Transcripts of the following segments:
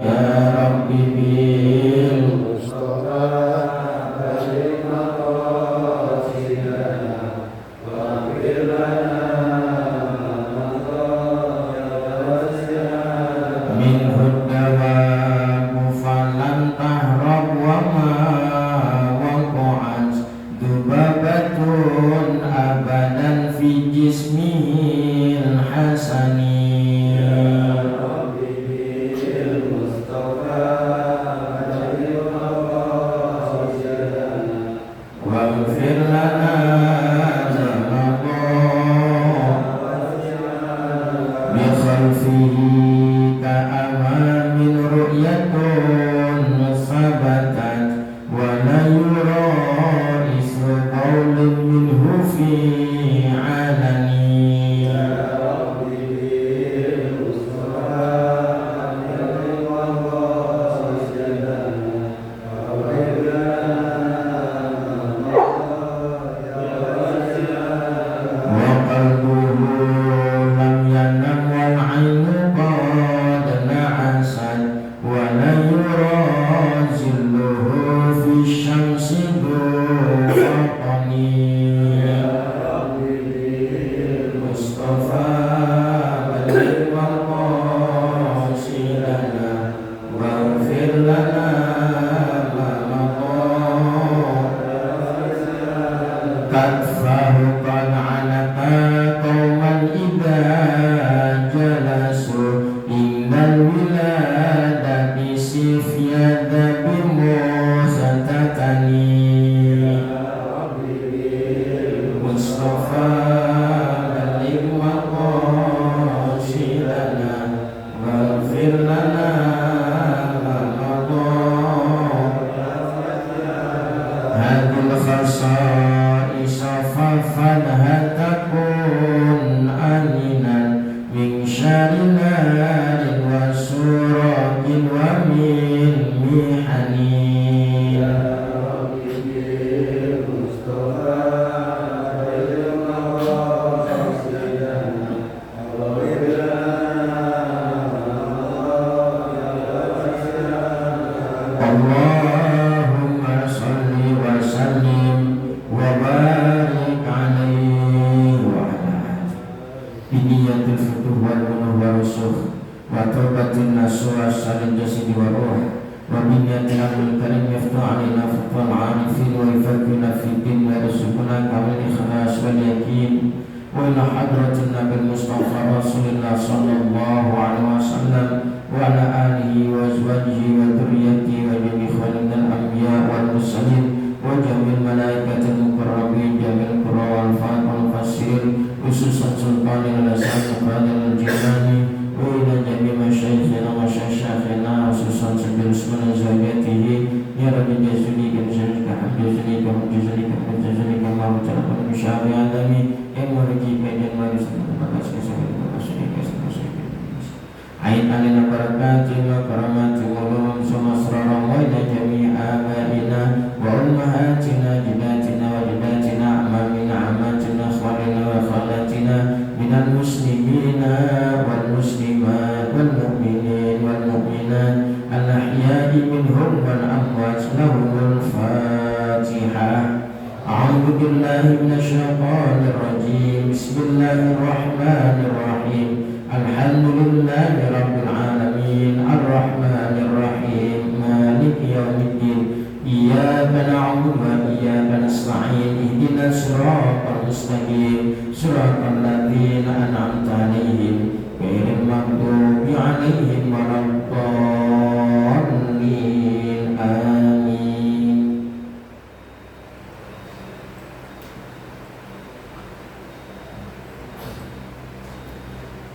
Ya Rabbi bil Mustafa balligh maqasidana waghfir lana ma maqasidana min huddawa mufalan tahrab wa ma waqa'at dubabatun abadan fi jismil hasani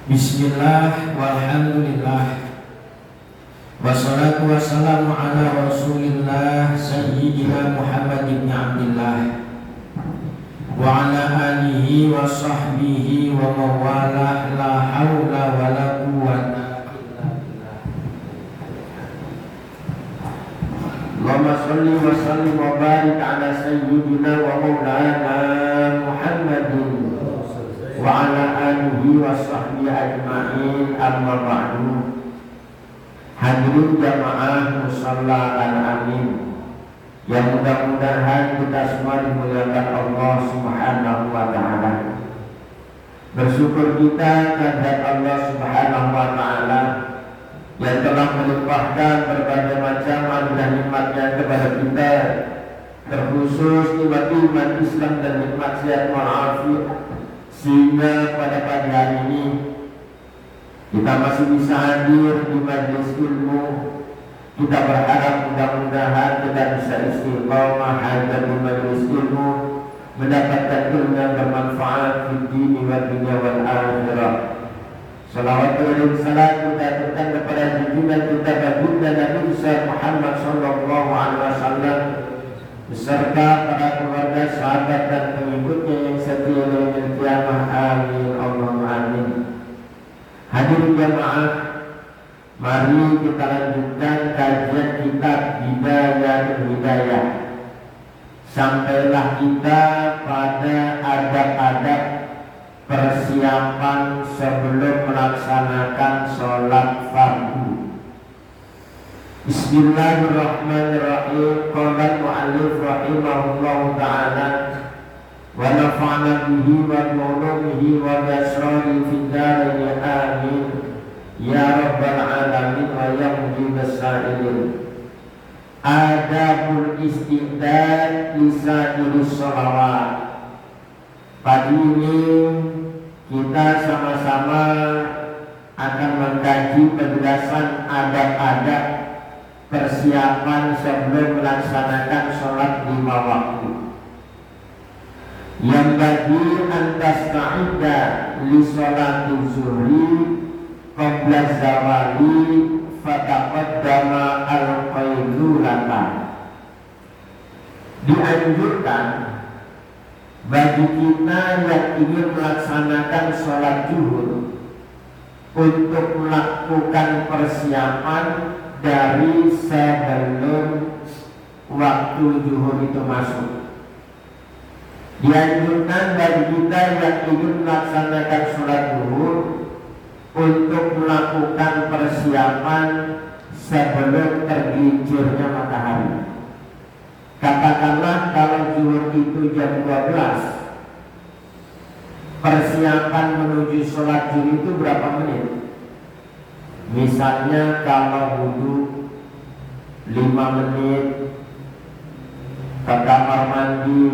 Bismillah walhamdulillah wassalatu wassalamu ala rasulillah sayyidina Muhammad ibn Abdillah wa ala alihi wa sahbihi wa mawalah la hawla wa la quwwata Allahumma salli wa sallim wa barik ala sayyidina wa maulana Muhammadin wa ala alihi wa sahbihi ajma'in amma ba'du. Hadirin jamaah musalla al-amin, yang mudah-mudahan kita semua dimuliakan Allah Subhanahu wa ta'ala. Bersyukur kita kepada Allah Subhanahu wa ta'ala yang telah melimpahkan berbagai macam anugerah nikmatnya kepada kita, terkhusus nikmat iman Islam dan nikmat sehat walafiat, sehingga pada pagi hari ini kita masih bisa hadir di majelis ilmu. Kita berharap mudah-mudahan kita bisa istiqomah hadir di majelis ilmu, mendapatkan ilmu yang bermanfaat di dunia wa dunia wal akhirah. Salawat dan salam kita aturkan kepada junjungan kita baginda Nabi Muhammad sallallahu alaihi wasallam beserta para keluarga, sahabat dan pengikutnya yang setia hingga kiamat. Amin Allahumma amin. Hadirin jamaah, mari kita lanjutkan kajian kitab Bidayatul Hidayah. Sampailah kita pada adab-adab persiapan sebelum melaksanakan sholat fardu. Bismillahirrahmanirrahim. Qala al-mu'allif rahimahullahu ta'ala wa nafa'na bihi wa ulumihi wa bi'asrari fid dharain amin ya rabbal alamin wa ya mujibas sa'ilin. Adabul istidad lisairis sholawat. Pagi ini kita sama-sama akan mengkaji penjelasan adab-adab persiapan sebelum melaksanakan sholat 5 waktu. Yang bagi antas kaidah li sholati zuhri qabla zawali fataqaddama al-qailulata. Dianjurkan bagi kita yang ingin melaksanakan sholat zuhur untuk melakukan persiapan dari sebelum waktu zuhur itu masuk. Dianjurkan bagi kita yang ingin melaksanakan sholat zuhur untuk melakukan persiapan sebelum tergelincirnya matahari. Katakanlah kalau zuhur itu jam 12, persiapan menuju sholat zuhur itu berapa menit? Misalnya kalau wudhu 5 menit, ke kamar mandi,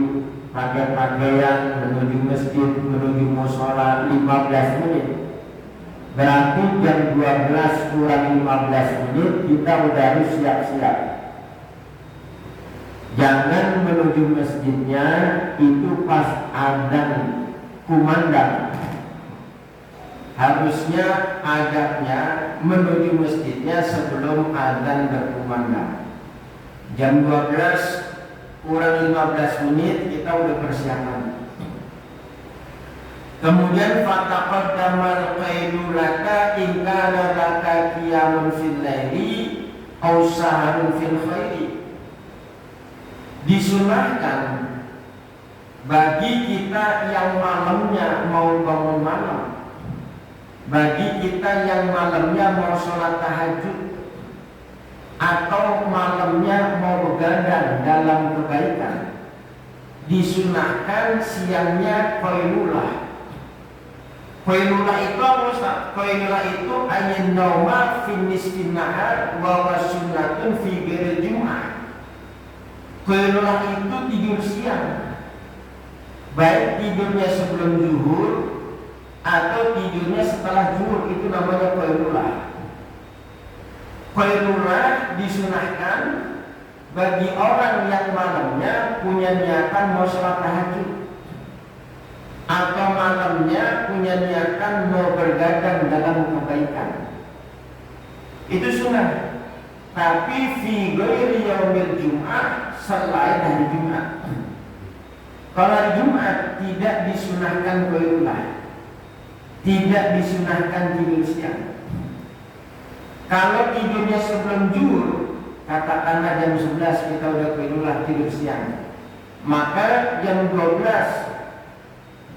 pakai pakaian, menuju masjid, menuju mushola 15 menit. Berarti jam 12 kurang 15 menit kita udah harus siap-siap. Jangan menuju masjidnya itu pas adzan kumandang. Harusnya adabnya menuju masjidnya sebelum adzan berkumandang. Jam 12 kurang 15 menit kita udah persiapan. Kemudian fataqaddamal qailulaka in kana laka qiyamun fil laili aw saharun fil khairi. Disunahkan bagi kita yang malamnya mau bangun malam, bagi kita yang malamnya mau sholat tahajud, atau malamnya mau begadang dalam kebaikan, disunahkan siangnya qailulah. Qailulah itu apa Ustaz? Qailulah itu ayyin nauma fi nisfin nahar wa sunnatun fi ghairil jum'ah. Qailulah itu tidur siang, baik tidurnya sebelum zuhur atau tidurnya setelah zuhur, itu namanya qailulah. Qailulah disunahkan bagi orang yang malamnya punya niatan mau sholat tahajud, atau malamnya punya niatan mau bergadang dalam kebaikan. Itu sunnah. Tapi fi ghairi yaumil jum'ah, selain hari Jumat. Kalau hari Jumat tidak disunahkan qailulah, tidak disunahkan tidur siang. Kalau tidurnya sebelum zuhur, katakanlah jam 11 kita udah qailulah tidur siang, maka jam 12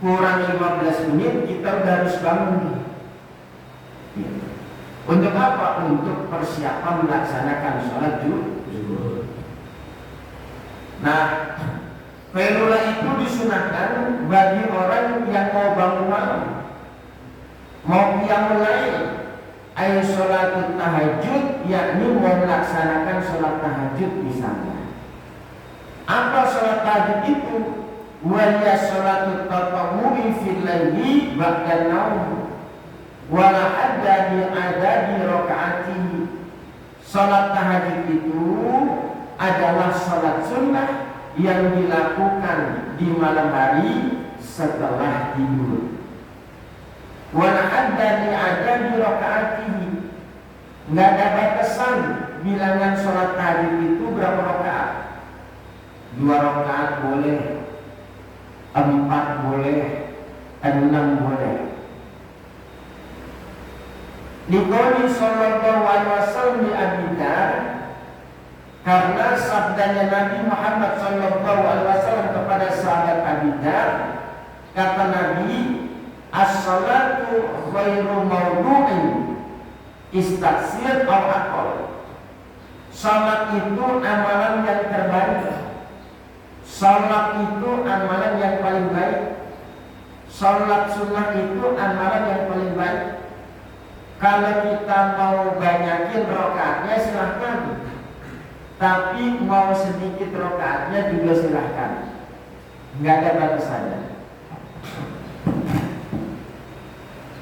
kurang 15 menit kita udah harus bangun. Untuk apa? Untuk persiapan melaksanakan sholat zuhur. Nah, qailula itu disunahkan bagi orang yang mau bangun malam, mau qiyamul lail, ay sholatut tahajud, yakni mau melaksanakan sholat tahajud misalnya. Apa sholat tahajud itu? Waliya sholatut tatawwu'i fil laili ba'da naum wala adadi rakaati. Salat tahajud itu adalah salat sunnah yang dilakukan di malam hari setelah tidur. Wala adadi rakaati, nggak ada batasan bilangan salat tahajud itu berapa rakaat. 2 rakaat boleh, 4 boleh, 6 boleh. Dikoni sallallahu alaihi wasallam di Abi Dzar, karena sabdanya Nabi Muhammad sallallahu alaihi wasallam kepada sahabat Abi Dzar, kata Nabi, as-salatu khairu mawdu'in istaksir aw aqal. Salat itu amalan yang terbaik. Salat itu amalan yang paling baik. Salat sunnah itu amalan yang paling baik. Kalau kita mau banyakin rakaatnya silahkan, tapi mau sedikit rakaatnya juga silahkan, nggak ada batasannya.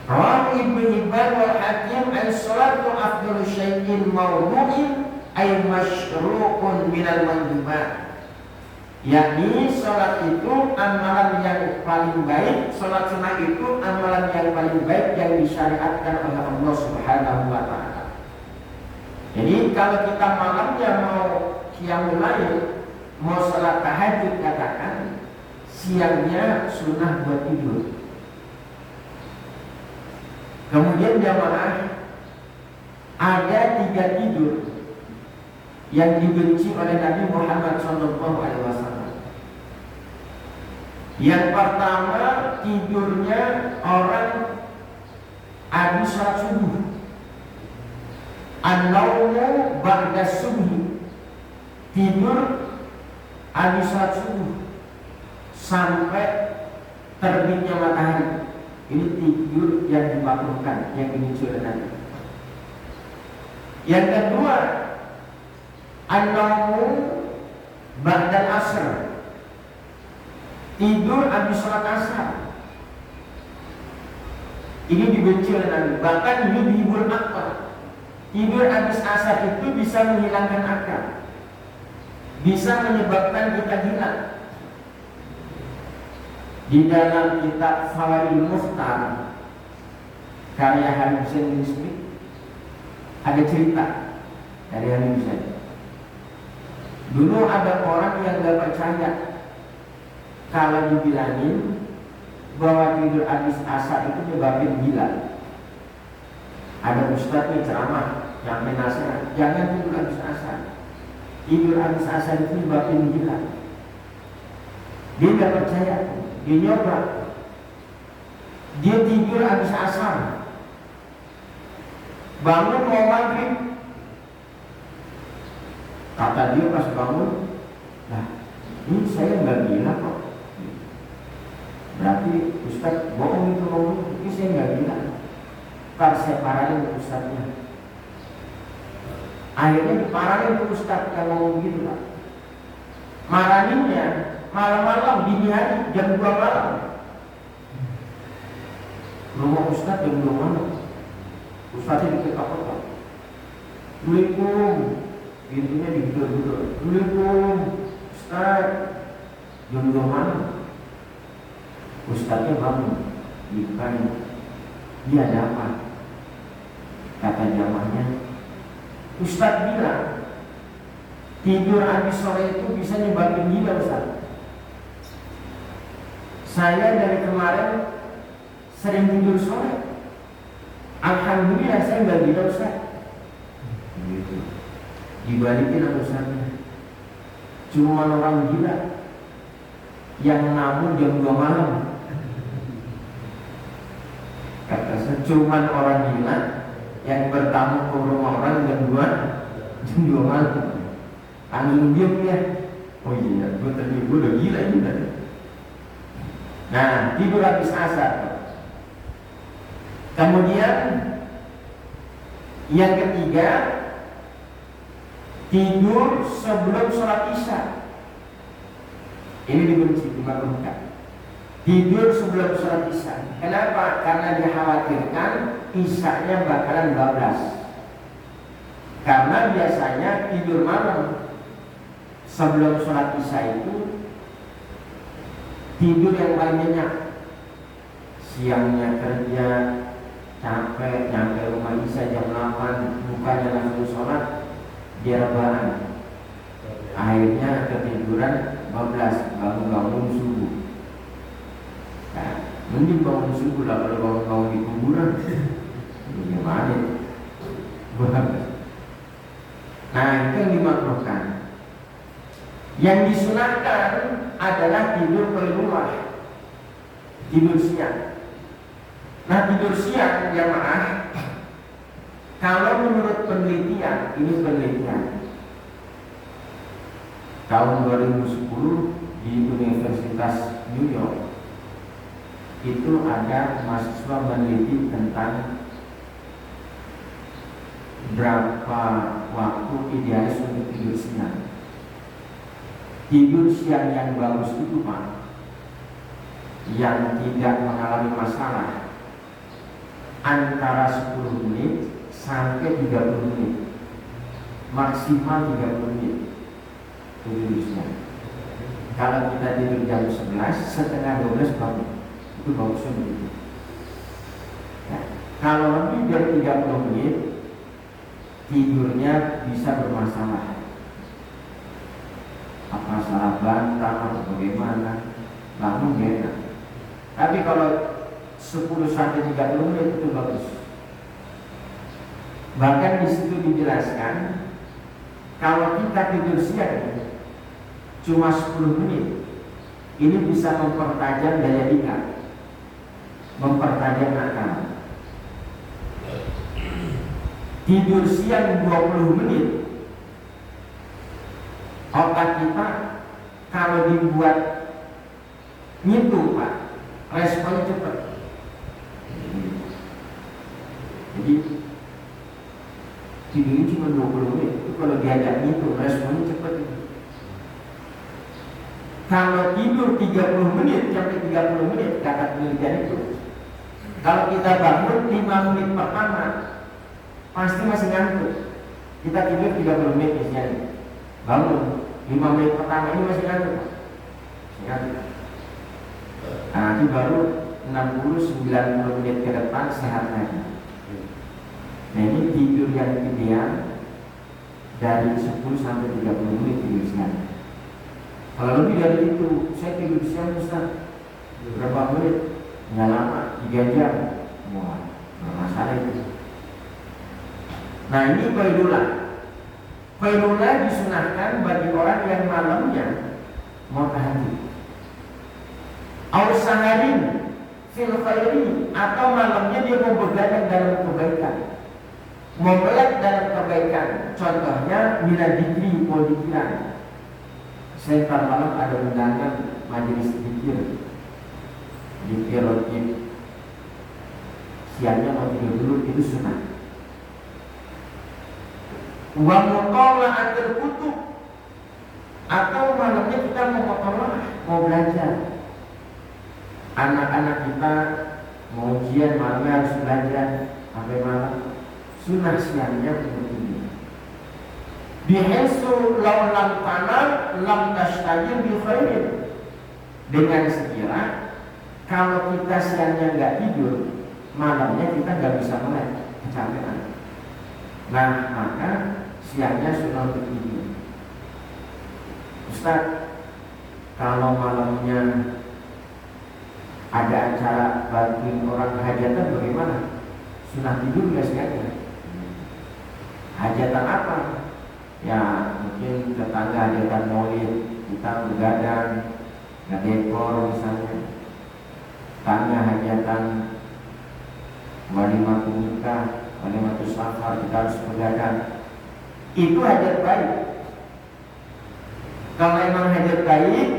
Rawi Ibnu Hibban wal Hakim as-salatu afdalu syai'in mawdu'in ay masyru'un minal mandubat. Yakni sholat itu amalan yang paling baik, sholat sunnah itu amalan yang paling baik yang disyariatkan oleh Allah Subhanahu wa ta'ala. Jadi kalau kita malamnya mau qiyamul lail, mau sholat tahajud katakan, siangnya sunnah buat tidur. Kemudian jamaah, ada 3 tidur yang dibenci oleh Nabi Muhammad SAW. Yang pertama, tidurnya orang habis sholat subuh, an-naumu ba'da subhi, tidur habis sholat subuh sampai terbitnya matahari. Ini tidur yang dimakruhkan, yang dibenci oleh Nabi. Yang kedua, an-naumu ba'da asr, tidur habis sholat asar. Ini dibenci oleh Nabi. Bahkan ini dihibur akal. Tidur habis asar itu bisa menghilangkan akal, bisa menyebabkan kita hilang. Di dalam kitab Fawaidul Mukhtar karya Habib Husain bin Smith ada cerita dari Habib Husain. Dulu ada orang yang gak percaya kalau dibilangin bahwa tidur habis asar itu menyebabkan gila. Ada ustadz yang ceramah yang menasihat, jangan tidur habis asar. Tidur habis asar itu menyebabkan gila. Dia gak percaya, dia nyoba. Dia tidur habis asar, bangun mau maghrib. Kata dia pas bangun, nah ini saya nggak gila kok. Berarti Ustaz bohong itu ngomong, ini saya nggak gila. Ntar saya parahin ke Ustaznya. Akhirnya diparahin ke Ustaz yang ngomong gitu lah. Marahinnya malam-malam, dini hari, jam 2 malam. Rumah Ustaz jam 2 malam. Ustaznya diketok-ketok. Assalamualaikum. Pintunya digedor-gedor. Assalamualaikum Ustaz, jam 2 malam. Ustaznya bangun, ditanya, dia ada apa? Kata jamaahnya, Ustaz bilang tidur habis sore itu bisa nyebabin gila Ustaz. Saya dari kemarin sering tidur sore, alhamdulillah saya nggak gila Ustaz. Gitu. Dibalikin sama Ustaznya, cuma orang gila yang namun jam 2 malam. Kata saya, cuma orang gila yang bertamu ke rumah orang jam 2 malam. Angin diem ya. Oh iya, gue udah gila ini tadi. Nah, tidur habis asar. Kemudian yang ketiga, tidur sebelum sholat isya. Ini dibenci, dimakruhkan. Tidur sebelum sholat isya. Kenapa? Karena dikhawatirkan isyanya bakalan bablas. Karena biasanya tidur malam sebelum sholat isya itu tidur yang paling nyenyak. Siangnya kerja capek, nyampe rumah isya jam 8, bukanya langsung sholat, dia rebahan. Akhirnya ketiduran bablas, bangun subuh. Nah, mending bangun subuh lah kalau bangun di kuburan. Gimana? Nah, itu yang dimakruhkan. Yang disunahkan adalah tidur qailulah, tidur siang. Nah, tidur siang jamaah, kalau menurut penelitian, ini penelitian tahun 2010 di Universitas New York, itu ada mahasiswa meneliti tentang berapa waktu idealis untuk tidur siang. Tidur siang yang bagus itu Pak, yang tidak mengalami masalah, antara 10 menit sampai 30 menit, maksimal 30 menit tidur siang. Kalau kita tidur jam 11, setengah 12 bangun, itu bagusnya begitu. Ya. Kalau lebih dari 30 menit, tidurnya bisa bermasalah. Apa salah bantal atau bagaimana, bangun enak. Tapi kalau 10 sampai 30 menit itu bagus. Bahkan di situ dijelaskan kalau kita tidur siang cuma 10 menit, ini bisa mempertajam daya ingat, mempertajam akal. Tidur siang 20 menit, otak kita kalau dibuat ngitung Pak, responnya cepat. Jadi tidurnya cuma 20 menit, itu kalau diajak ngitung responnya cepat. Kalau tidur 30 menit sampai 30 menit, kata penelitian itu, kalau kita bangun 5 menit pertama pasti masih ngantuk. Kita tidur 30 menit misalnya, bangun 5 menit pertama ini masih ngantuk. Nah, nanti baru 60-90 menit ke depan sehat lagi. Nah, ini tidur yang ideal dari 10 sampai 30 menit tidur siang. Kalau lebih dari itu, saya tidur siang Ustaz berapa menit? Nggak lama, 3 jam. Wah, nggak masalah itu. Nah, ini qailulah. Qailulah disunahkan bagi orang yang malamnya mau tahajud. Aw saharin fil khairi, atau malamnya dia mau begadang dalam kebaikan, mau melek dalam kebaikan. Contohnya minad dzikri, mau dikiran. Saya ntar malam ada undangan majelis dzikir, dzikir rotib. Siangnya mau tidur dulu, itu sunnah. Wa mutola'atul kutub, atau malamnya kita mau mutola'ah, mau belajar. Anak-anak kita mau ujian malamnya harus belajar sampai malam. Sunnah siangnya untuk ini. Bihaitsu law lam tanam lam tastajir bi khairin. Dengan sekira kalau kita siangnya nggak tidur, malamnya kita nggak bisa melek, kecapean. Nah, maka siangnya sunnah untuk tidur. Ustaz, kalau malamnya ada acara bantuin orang hajatan bagaimana? Sunnah tidur nggak siangnya? Hajatan apa? Ya mungkin tetangga hajatan maulid, kita begadang, ngedekor misalnya. Tanya hajatan walimah nikah, Pada waktu safar kita harus begadang. Itu hajat baik. Kalau memang hajat baik,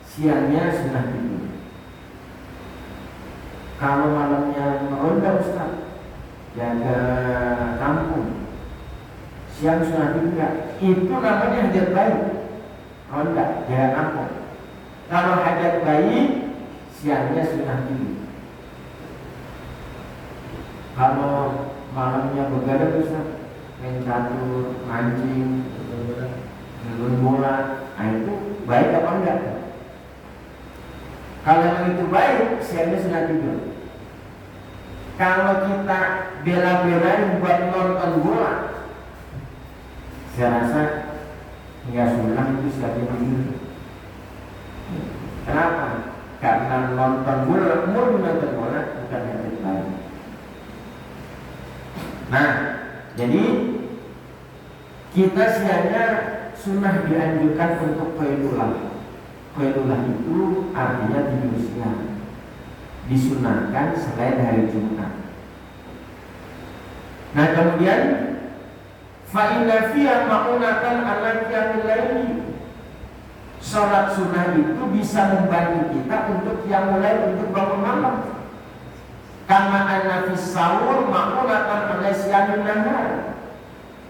siangnya sunnah tidur. Kalau malamnya meronda Ustaz, jaga kampung, siang sunnah tidur, itu namanya hajat baik. Ronda, jaga kampung. Kalau hajat baik, siangnya sunnah tidur. Kalau malamnya begadang Ustaz, main catur, mancing, nonton bola, nah itu baik apa enggak? Kalau yang itu baik, siangnya sudah tidur. Kalau kita bela-belain buat nonton bola, saya rasa nggak sunnah itu siangnya tidur. Kenapa? Karena nonton bola, nonton bola bukan yang baik. Nah, jadi kita siangnya sunnah dianjurkan untuk qailulah. Qailulah itu artinya tidur siang. Disunahkan selain hari Jumat. Nah kemudian fa inna fiha ma'unatan ala qiyamil laili. Salat sunnah itu bisa membantu kita untuk qiyamul lail, untuk bangun malam. Kama anna fis sahur ma'unatan ala siyamin nahar.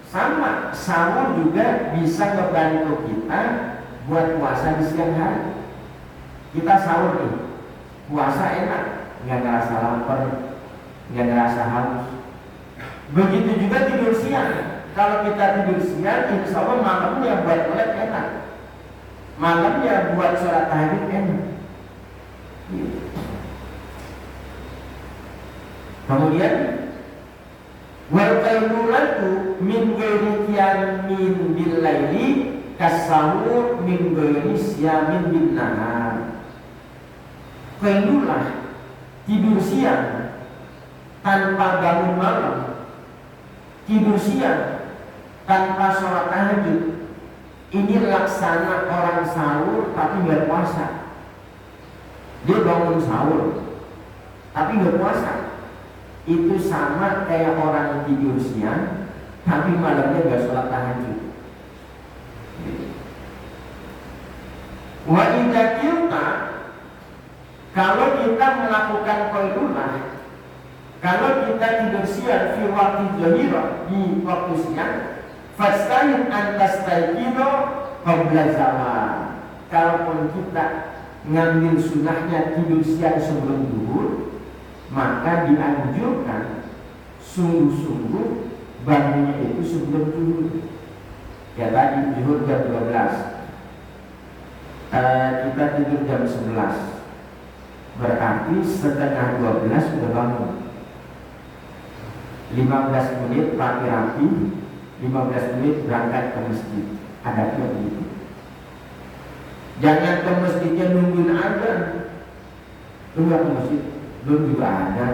Sama, sahur juga bisa membantu kita buat puasa di siang hari. Kita sahur nih, puasa enak, nggak ngerasa lapar, nggak ngerasa haus. Begitu juga tidur siang. Kalau kita tidur siang, insya Allah malamnya buat melek enak, malamnya buat sholat tahajud enak. Kemudian wal qailulatu min ghairi qiyamin bil laili kasahur min ghairi siyamin bin nahar. Qailulah, tidur siang tanpa bangun malam, tidur siang tanpa sholat tahajud, ini laksana orang sahur tapi nggak puasa. Dia bangun sahur tapi nggak puasa. Itu sama kayak orang tidur siang tapi malamnya gak sholat tahajud. Wa idza qilta, kalau kita melakukan qailulah, kalau kita tidur siang fi waqti dzahira, di waktu siang, fasta'in an tastayqidha qabla zawal. Kalaupun kita ngambil sunnahnya tidur siang sebelum zuhur, maka dianjurkan sungguh-sungguh bangunnya itu sebelum zuhur. Ya tadi zuhur jam 12, kita tidur jam 11, berarti setengah 12 sudah bangun. 15 menit rapi-rapi, 15 menit berangkat ke masjid. Adabnya begitu. Jangan ke masjidnya nungguin azan. Tunggu ke masjid, belum juga ada.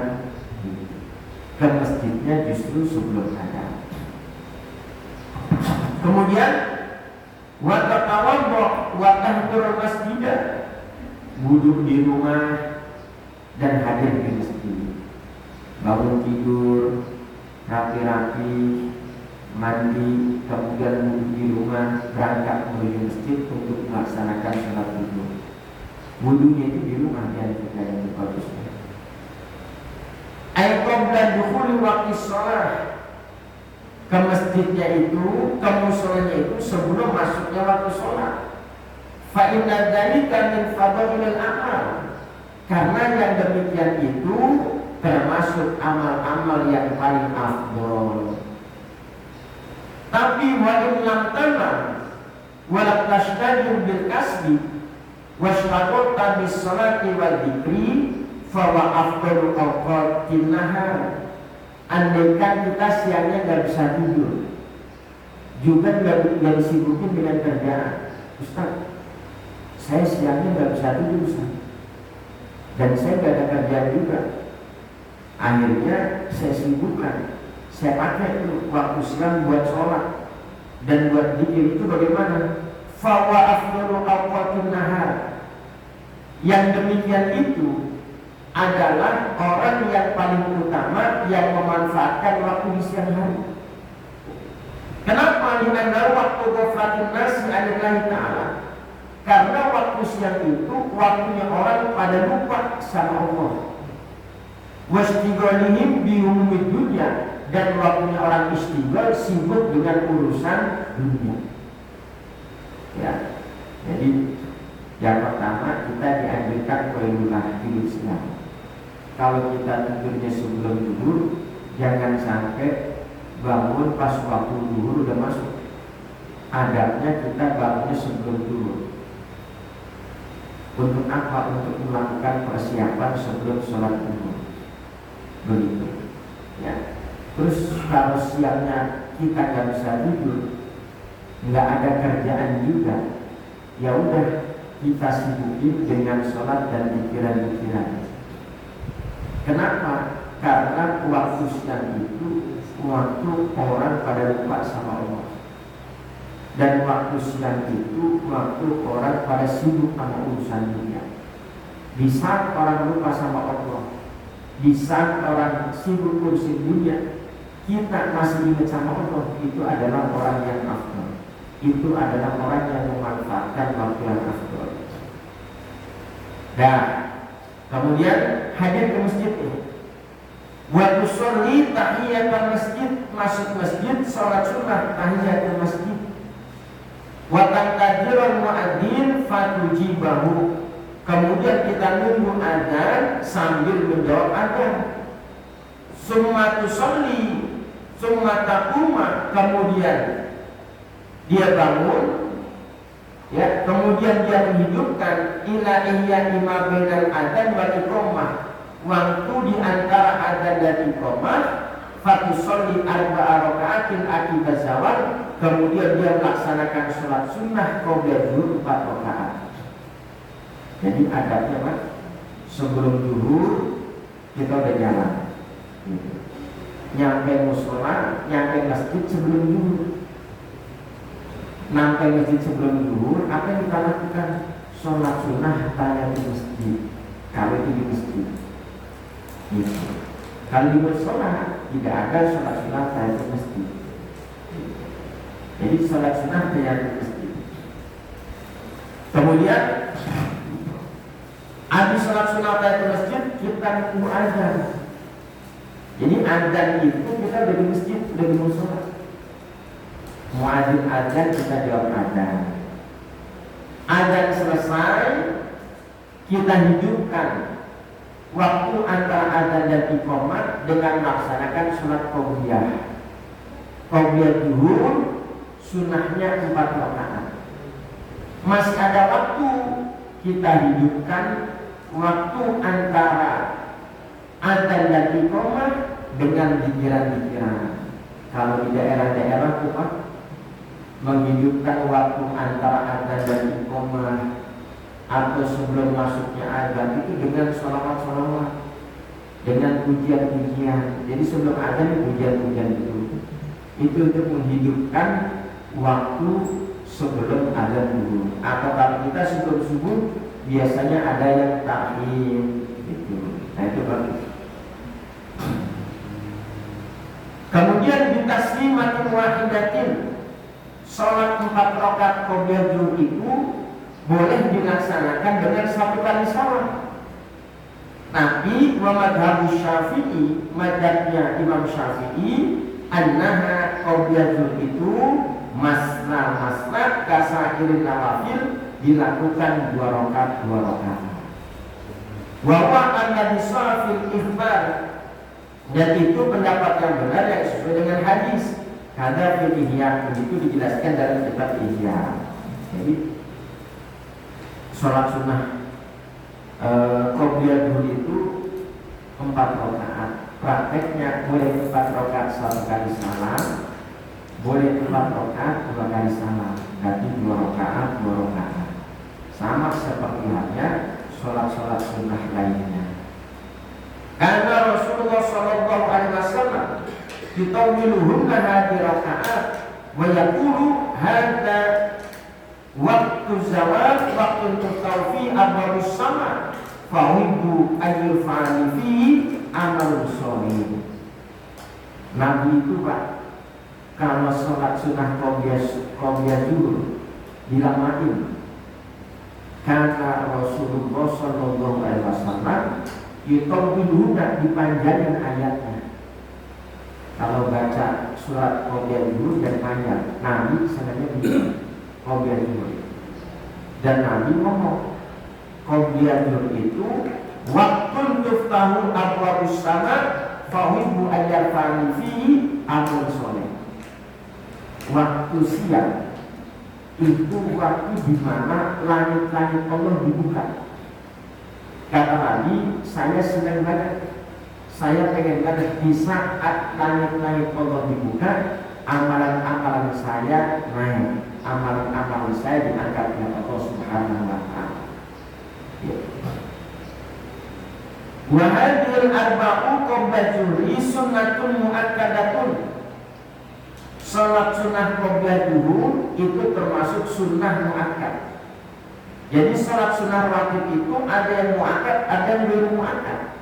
Ke masjidnya justru sebelum ada. Kemudian wa tatawaddo wa tahdur masjid, duduk di rumah dan hadir di masjid. Bangun tidur rapi-rapi, mandi, kemudian duduk di rumah, berangkat menuju masjid untuk melaksanakan sholat wudu. Wudunya itu di rumah dan kita yang bagusnya. Qabla dukhuli waqti shalah, ke masjidnya itu, ke musholanya itu sebelum masuknya waktu sholat. Fa inna dzalika min fadhilil amal, karena yang demikian itu termasuk amal-amal yang paling afdol. Tapi wa in lam tanam wa la tashtagil bil kasbi washtaghalta bis salati wal dzikri fa wa afdalu awqatin nahar. Andaikan kita siangnya nggak bisa tidur, juga nggak disibukin dengan kerjaan. Ustaz, saya siangnya nggak bisa tidur Ustaz, dan saya nggak ada kerjaan juga. Akhirnya saya sibukkan, saya pakai itu waktu siang buat sholat dan buat dzikir. Itu bagaimana? Fawa afdalu awqatin nahar. Yang demikian itu adalah orang yang paling utama yang memanfaatkan waktu di siang hari. Kenapa? Lianna waktu ghaflatin nasi anillahi ta'ala. Karena waktu siang itu waktunya orang pada lupa sama Allah. Wastighalihim bihumid dunya, dan waktunya orang istighfar sibuk dengan urusan dunia. Ya. Jadi yang pertama kita dianjurkan qailullah di siang. Kalau kita tidurnya sebelum zuhur, jangan sampai bangun pas waktu zuhur udah masuk. Adabnya kita bangunnya sebelum zuhur. Untuk apa? Untuk melakukan persiapan sebelum sholat zuhur. Begitu. Ya. Terus kalau siangnya kita nggak bisa tidur, nggak ada kerjaan juga, ya udah kita sibukin dengan sholat dan pikiran-pikiran. Kenapa? Karena waktu siang itu waktu orang pada lupa sama Allah, dan waktu siang itu waktu orang pada sibuk sama urusan dunia. Di saat orang lupa sama Allah, di saat orang sibuk urusan dunia, kita masih ingat sama Allah, itu adalah orang yang afdal. Itu adalah orang yang memanfaatkan waktu yang afdal. Dan kemudian hadir ke masjid ini. Wa tusolli tahiyatul masjid, masuk masjid salat sunnah tahiyatul masjid. Wa tantadzirul muadzin fatujibahu. Kemudian kita nunggu azan sambil menjawab azan. Summa tusolli, summa taquma, kemudian dia bangun, ya, kemudian dia menghidupkan ila ihya ima bainal adzan wal iqamah, waktu di antara adzan dan iqamah, fatusolli arba'a raka'atin akibat zawal, kemudian dia melaksanakan sholat sunnah qabla zuhur 4 rakaat. Jadi adabnya Pak, sebelum zuhur kita udah jalan, gitu. Nyampe mushola, nyampe masjid sebelum zuhur. Sampai masjid sebelum zuhur, apa yang kita lakukan? Sholat sunnah tahiyatul masjid. Kalau itu di masjid, gitu. Kalau di mushola tidak ada sholat sunnah tahiyatul masjid. Jadi sholat sunnah tahiyatul masjid. Kemudian habis sholat sunnah tahiyatul masjid, kita nunggu azan. Jadi azan itu kita udah di masjid, udah di mushola. Muadzin azan, kita jawab azan. Azan selesai, kita hidupkan waktu antara azan dan iqamah dengan melaksanakan sholat qabliyah. Qabliyah zuhur, sunnahnya 4 rakaat. Masih ada waktu, kita hidupkan waktu antara azan dan iqamah dengan pikiran-pikiran. Kalau di daerah-daerah itu Pak, menghidupkan waktu antara azan dan iqamah atau sebelum masuknya azan itu dengan sholawat-sholawat, dengan pujian-pujian. Jadi sebelum azan pujian-pujian itu untuk menghidupkan waktu sebelum azan dulu. Atau kalau kita sebelum subuh biasanya ada yang tahiyat gitu. Nah itu bagus. Kemudian bitaslimatin wahidatin, sholat 4 rakaat qobliyah zuhur itu boleh dilaksanakan dengan 1 kali salam. Tapi wa madhabu Syafi'i, madhabnya Imam Syafi'i, annaha qobliyah zuhur itu masna kasairin nawafil, dilakukan 2 rakaat 2 rakaat. Wa huwa alladhi fil ikhbar, dan itu pendapat yang benar yang sesuai dengan hadis. Karena Ihya itu dijelaskan dalam kitab Ihya. Jadi sholat sunnah qobliyah zuhur itu 4 rakaat. Prakteknya boleh 4 rakaat 1 kali salam, boleh 4 rakaat 2 kali salam, berarti 2 rakaat 2 rakaat. Sama seperti halnya sholat-sholat sunnah lainnya. Karena Rasulullah Shallallahu Alaihi Wasallam ditawiluhunna hadhihi rakaat wa yaqulu hadza waktu zawal waktu tawfi abwabus sama fahibu ayyul fa'ali fi amal sholih. Nabi itu Pak, kalau sholat sunnah qobliyah zuhur dilamain, karena Rasulullah Shallallahu Alaihi Wasallam yutawwiluna, dipanjangin ayatnya. Kalau baca surat qobliyah zuhur dan panjang, Nabi sebenarnya di qobliyah zuhur. Dan Nabi ngomong qobliyah zuhur itu waktu tuftahu abwabus sama fahibu ayyal fa'ali fihi amal sholih. Waktu siang itu waktu di mana langit-langit Allah dibuka. Kata Nabi, saya senang banget, saya pengen banget di saat langit-langit Allah dibuka, amalan-amalan saya naik, amalan-amalan saya diangkat oleh Allah Subhanahu wa Ta'ala. Wa hadhil arba'u qabla zuhri sunnatun muakkadatun. Salat sunnah qobliyah zuhur itu termasuk sunnah muakkad. Jadi salat sunnah rawatib itu ada yang muakkad, ada yang belum muakkad.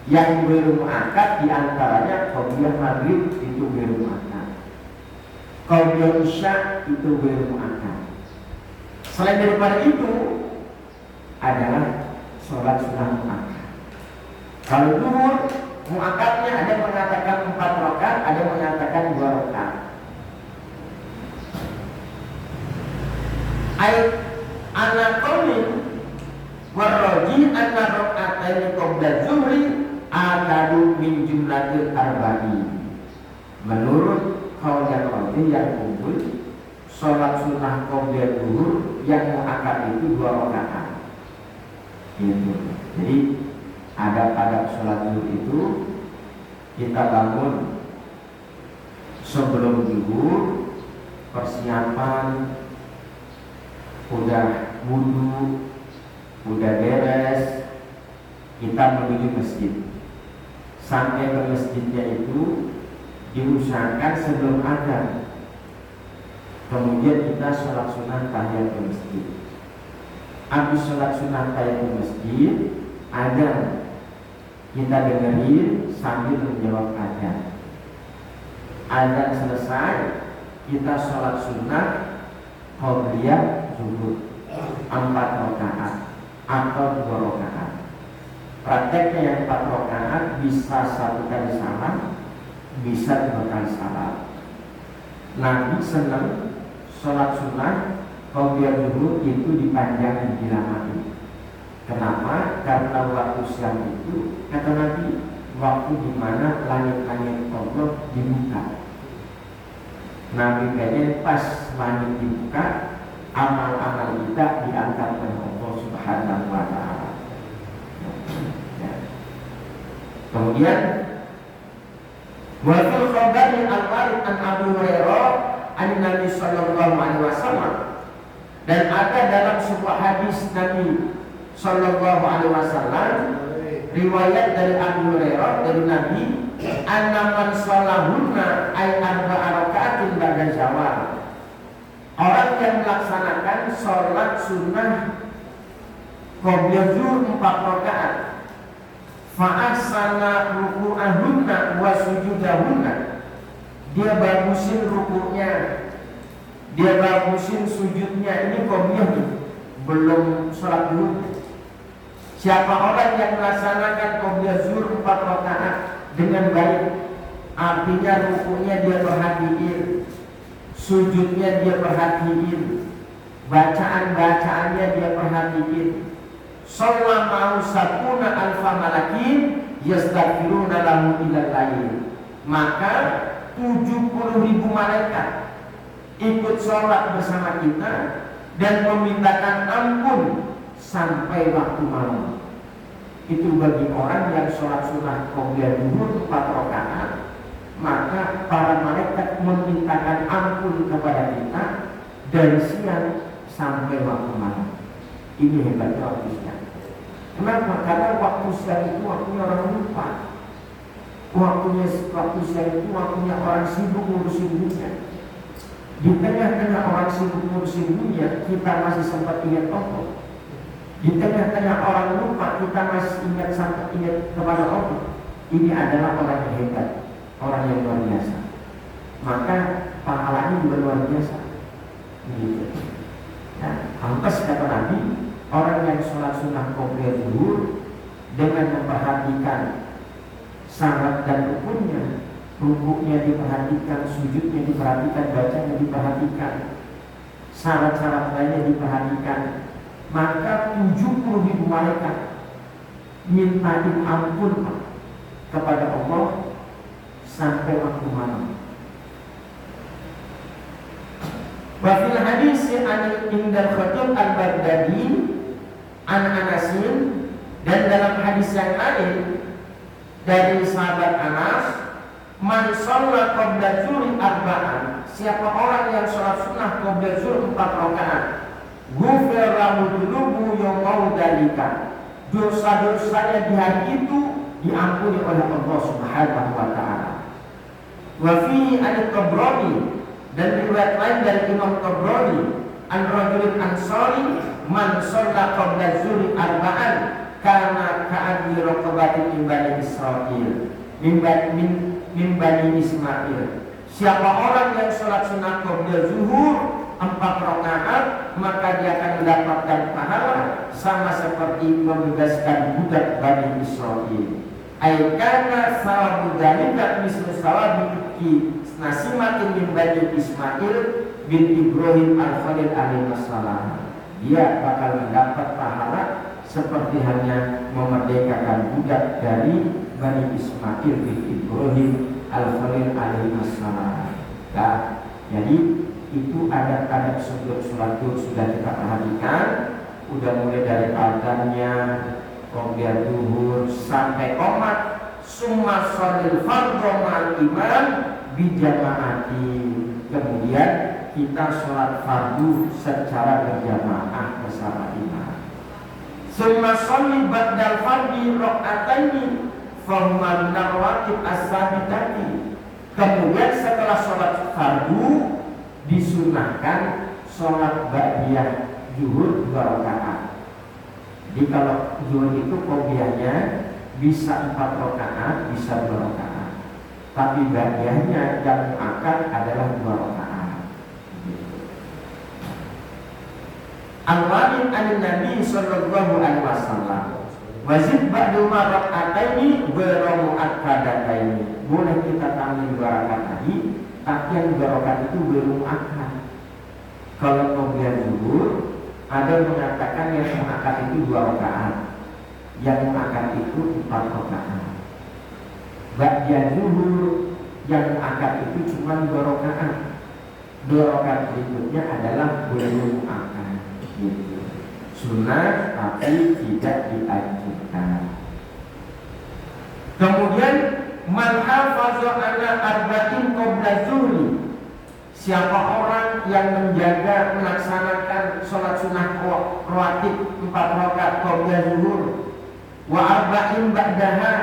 Yang belum muakkad diantaranya qobliyah maghrib itu belum muakkad, qobliyah isya itu belum muakkad. Selain daripada itu adalah salat sunnah muakkad. Kalau zuhur muakkadnya ada yang mengatakan 4 rakaat, ada yang mengatakan 2 rakaat. Ayat anaqamin warroji anna raka'ataini qabla zuhri akadu min jumlatil arba'in. Menurut kaul yang unggul, sholat sunnah qobliyah zuhur yang muakkad itu 2 rakaat. Gitu. Jadi ada pada sholat zuhur itu kita bangun sebelum zuhur, persiapan, udah wudu, udah beres, kita menuju masjid. Sampai ke masjidnya itu diusahakan sebelum adzan. Kemudian kita sholat sunnah tahiyat ke masjid. Habis sholat sunnah tahiyat ke masjid, adzan kita dengerin sambil menjawab adzan. Adzan selesai, kita sholat sunnah qobliyah zuhur 4 rakaat atau 2 rakaat. Prakteknya yang 4 rakaat bisa 1 kali salam, bisa 2 kali salam. Nabi senang sholat sunnah qobliyah zuhur itu dipanjangin, dilamain. Kenapa? Karena waktu siang itu kata Nabi waktu di mana langit-langit Allah dibuka. Nabi pengen pas langit dibuka, amal-amal kita diangkat oleh Allah Subhanahu wa Ta'ala. Ya. Kemudian wa fil khabari al-warid an Abu Hurairah an Nabi sallallahu alaihi wasallam, dan ada dalam sebuah hadis Nabi sallallahu alaihi wasallam riwayat dari Abu Hurairah dari Nabi, annaman sholahunna ay arba'a raka'atin ba'da zawal. Orang yang melaksanakan sholat sunnah qobliyah zuhur 4 rakaat, fa'ahsana ruku'ahunna wa sujudahunna, dia bagusin ruku'nya, dia bagusin sujudnya. Ini qobliyah belum sholat zuhur. Siapa orang yang melaksanakan qobliyah zuhur 4 rakaat dengan baik, artinya ruku'nya dia perhatiin, sujudnya dia perhatiin, bacaan-bacaannya dia perhatiin. Shalla ma'u sabuna alfa malakin yastaghfiruna lahu ilal lail. Maka 70.000 malaikat ikut sholat bersama kita dan memintakan ampun sampai waktu malam. Itu bagi orang yang sholat sunnah qobliyah zuhur 4 rakaat, maka para malaikat memintakan ampun kepada kita dari siang sampai waktu malam. Ini hebatnya waktu siang. Kenapa? Karena waktu siang itu waktunya orang lupa. Waktu siang itu waktunya orang sibuk ngurusin dunia. Di tengah-tengah orang sibuk ngurusin dunia, kita masih sempat ingat Allah. Di tengah-tengah orang lupa, kita masih ingat kepada Allah. Ini adalah orang yang hebat, orang yang luar biasa. Maka pahalanya juga luar biasa. Gitu. Nah, pantas kata Nabi, orang yang sholat sunnah qobliyah zuhur dengan memperhatikan syarat dan rukunnya, rukuknya diperhatikan, sujudnya diperhatikan, bacanya diperhatikan, syarat-syarat lainnya diperhatikan, maka 70.000 malaikat mintain ampun kepada Allah sampai waktu malam. Wa fil hadis an indal Khatib al-Baghdadi an Anasin, dan dalam hadis yang lain dari sahabat Anas, man shalla qabla zuhri arba'an, siapa orang yang sholat sunnah qabla zuhur 4 rakaat, ghufira dzunubu yawma dzalika, dosa-dosanya di hari itu diampuni oleh Allah Subhanahu wa taala. Wa fi al-Tabrani, dan riwayat lain dari Imam Tabrani, an rajulin ansari man shalla qabla zuhri arba'an kana ka'adli raqabatin min bani Israil min bani Ismail. Siapa orang yang sholat sunnah qabla zuhur 4 rakaat, maka dia akan mendapatkan pahala sama seperti membebaskan budak Bani Israil. Aikana sawabu dzalika mislu sawabi nasimatin min Bani Ismail bin Ibrahim al-Khalil alaihi salam. Dia bakal mendapat pahala seperti hanya memerdekakan budak dari Bani Ismail bin Ibrahim al-Khalil alaihi salam. Nah, jadi itu adab-adab sebelum sholat sudah kita perhatikan, udah mulai dari adzannya, qobliyah zuhur sampai qomat, summa sholil fardhu ma'al imam bijamaati. Kemudian kita sholat fardu secara berjamaah bersama imam. Summa sholli ba'dal fardhi raka'ataini fa huma rawatib as-sabitati. Kemudian setelah sholat fardu disunahkan sholat ba'diyah zuhur 2 rakaat. Jadi kalau zuhur itu qobliyahnya bisa 4 rakaat, bisa 2 rakaat. Tapi ba'diyahnya yang muakkad adalah 2 rakaat. Al-Walid an-Nabi sallallahu alaihi wasallam wajib ba'du raka'ataini wa mu'akkadataini. Boleh kita tambahin 2 rakaat lagi, tapi yang 2 rakaat itu belum akad. Kalau qobliyah zuhur, ada yang mengatakan yang muakkad itu 2 rakaat, yang muakkad itu 4 rakaat. Ba'diyah zuhur yang muakkad itu cuma 2 rakaat. 2 rakaat berikutnya adalah belum muakkad. Gitu. Sunnah tapi tidak dianjurkan. Kemudian man hafaza ala arba'in qabla zuhri, siapa orang yang menjaga melaksanakan sholat sunnah rawatib 4 rakaat qabla zuhur, wa arba'in ba'daha,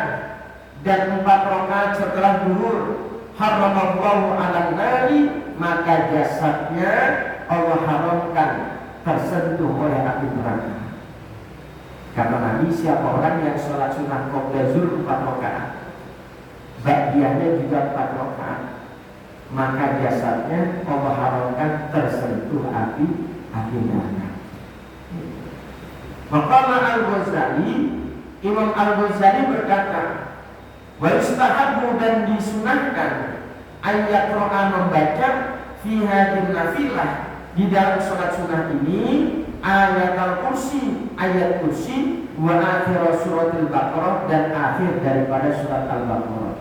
dan 4 rakaat setelah zuhur, haramallahu 'alan nari, maka jasadnya Allah haramkan tersentuh oleh api neraka. Kata Nabi, siapa orang yang sholat sunnah qabla zuhur 4 rakaat, ba'diyahnya juga 4 rakaat, maka jasadnya Allah haramkan tersentuh api neraka. Maqala Al-Ghazali, Imam Al-Ghazali berkata, wa yustahabbu, dan disunahkan, ayat ro'a membaca fi hadin nafilah, di dalam sholat sunnah ini, ayat al-kursi, ayat kursi, wa akhir surat al-Baqarah, dan akhir daripada surat al-Baqarah.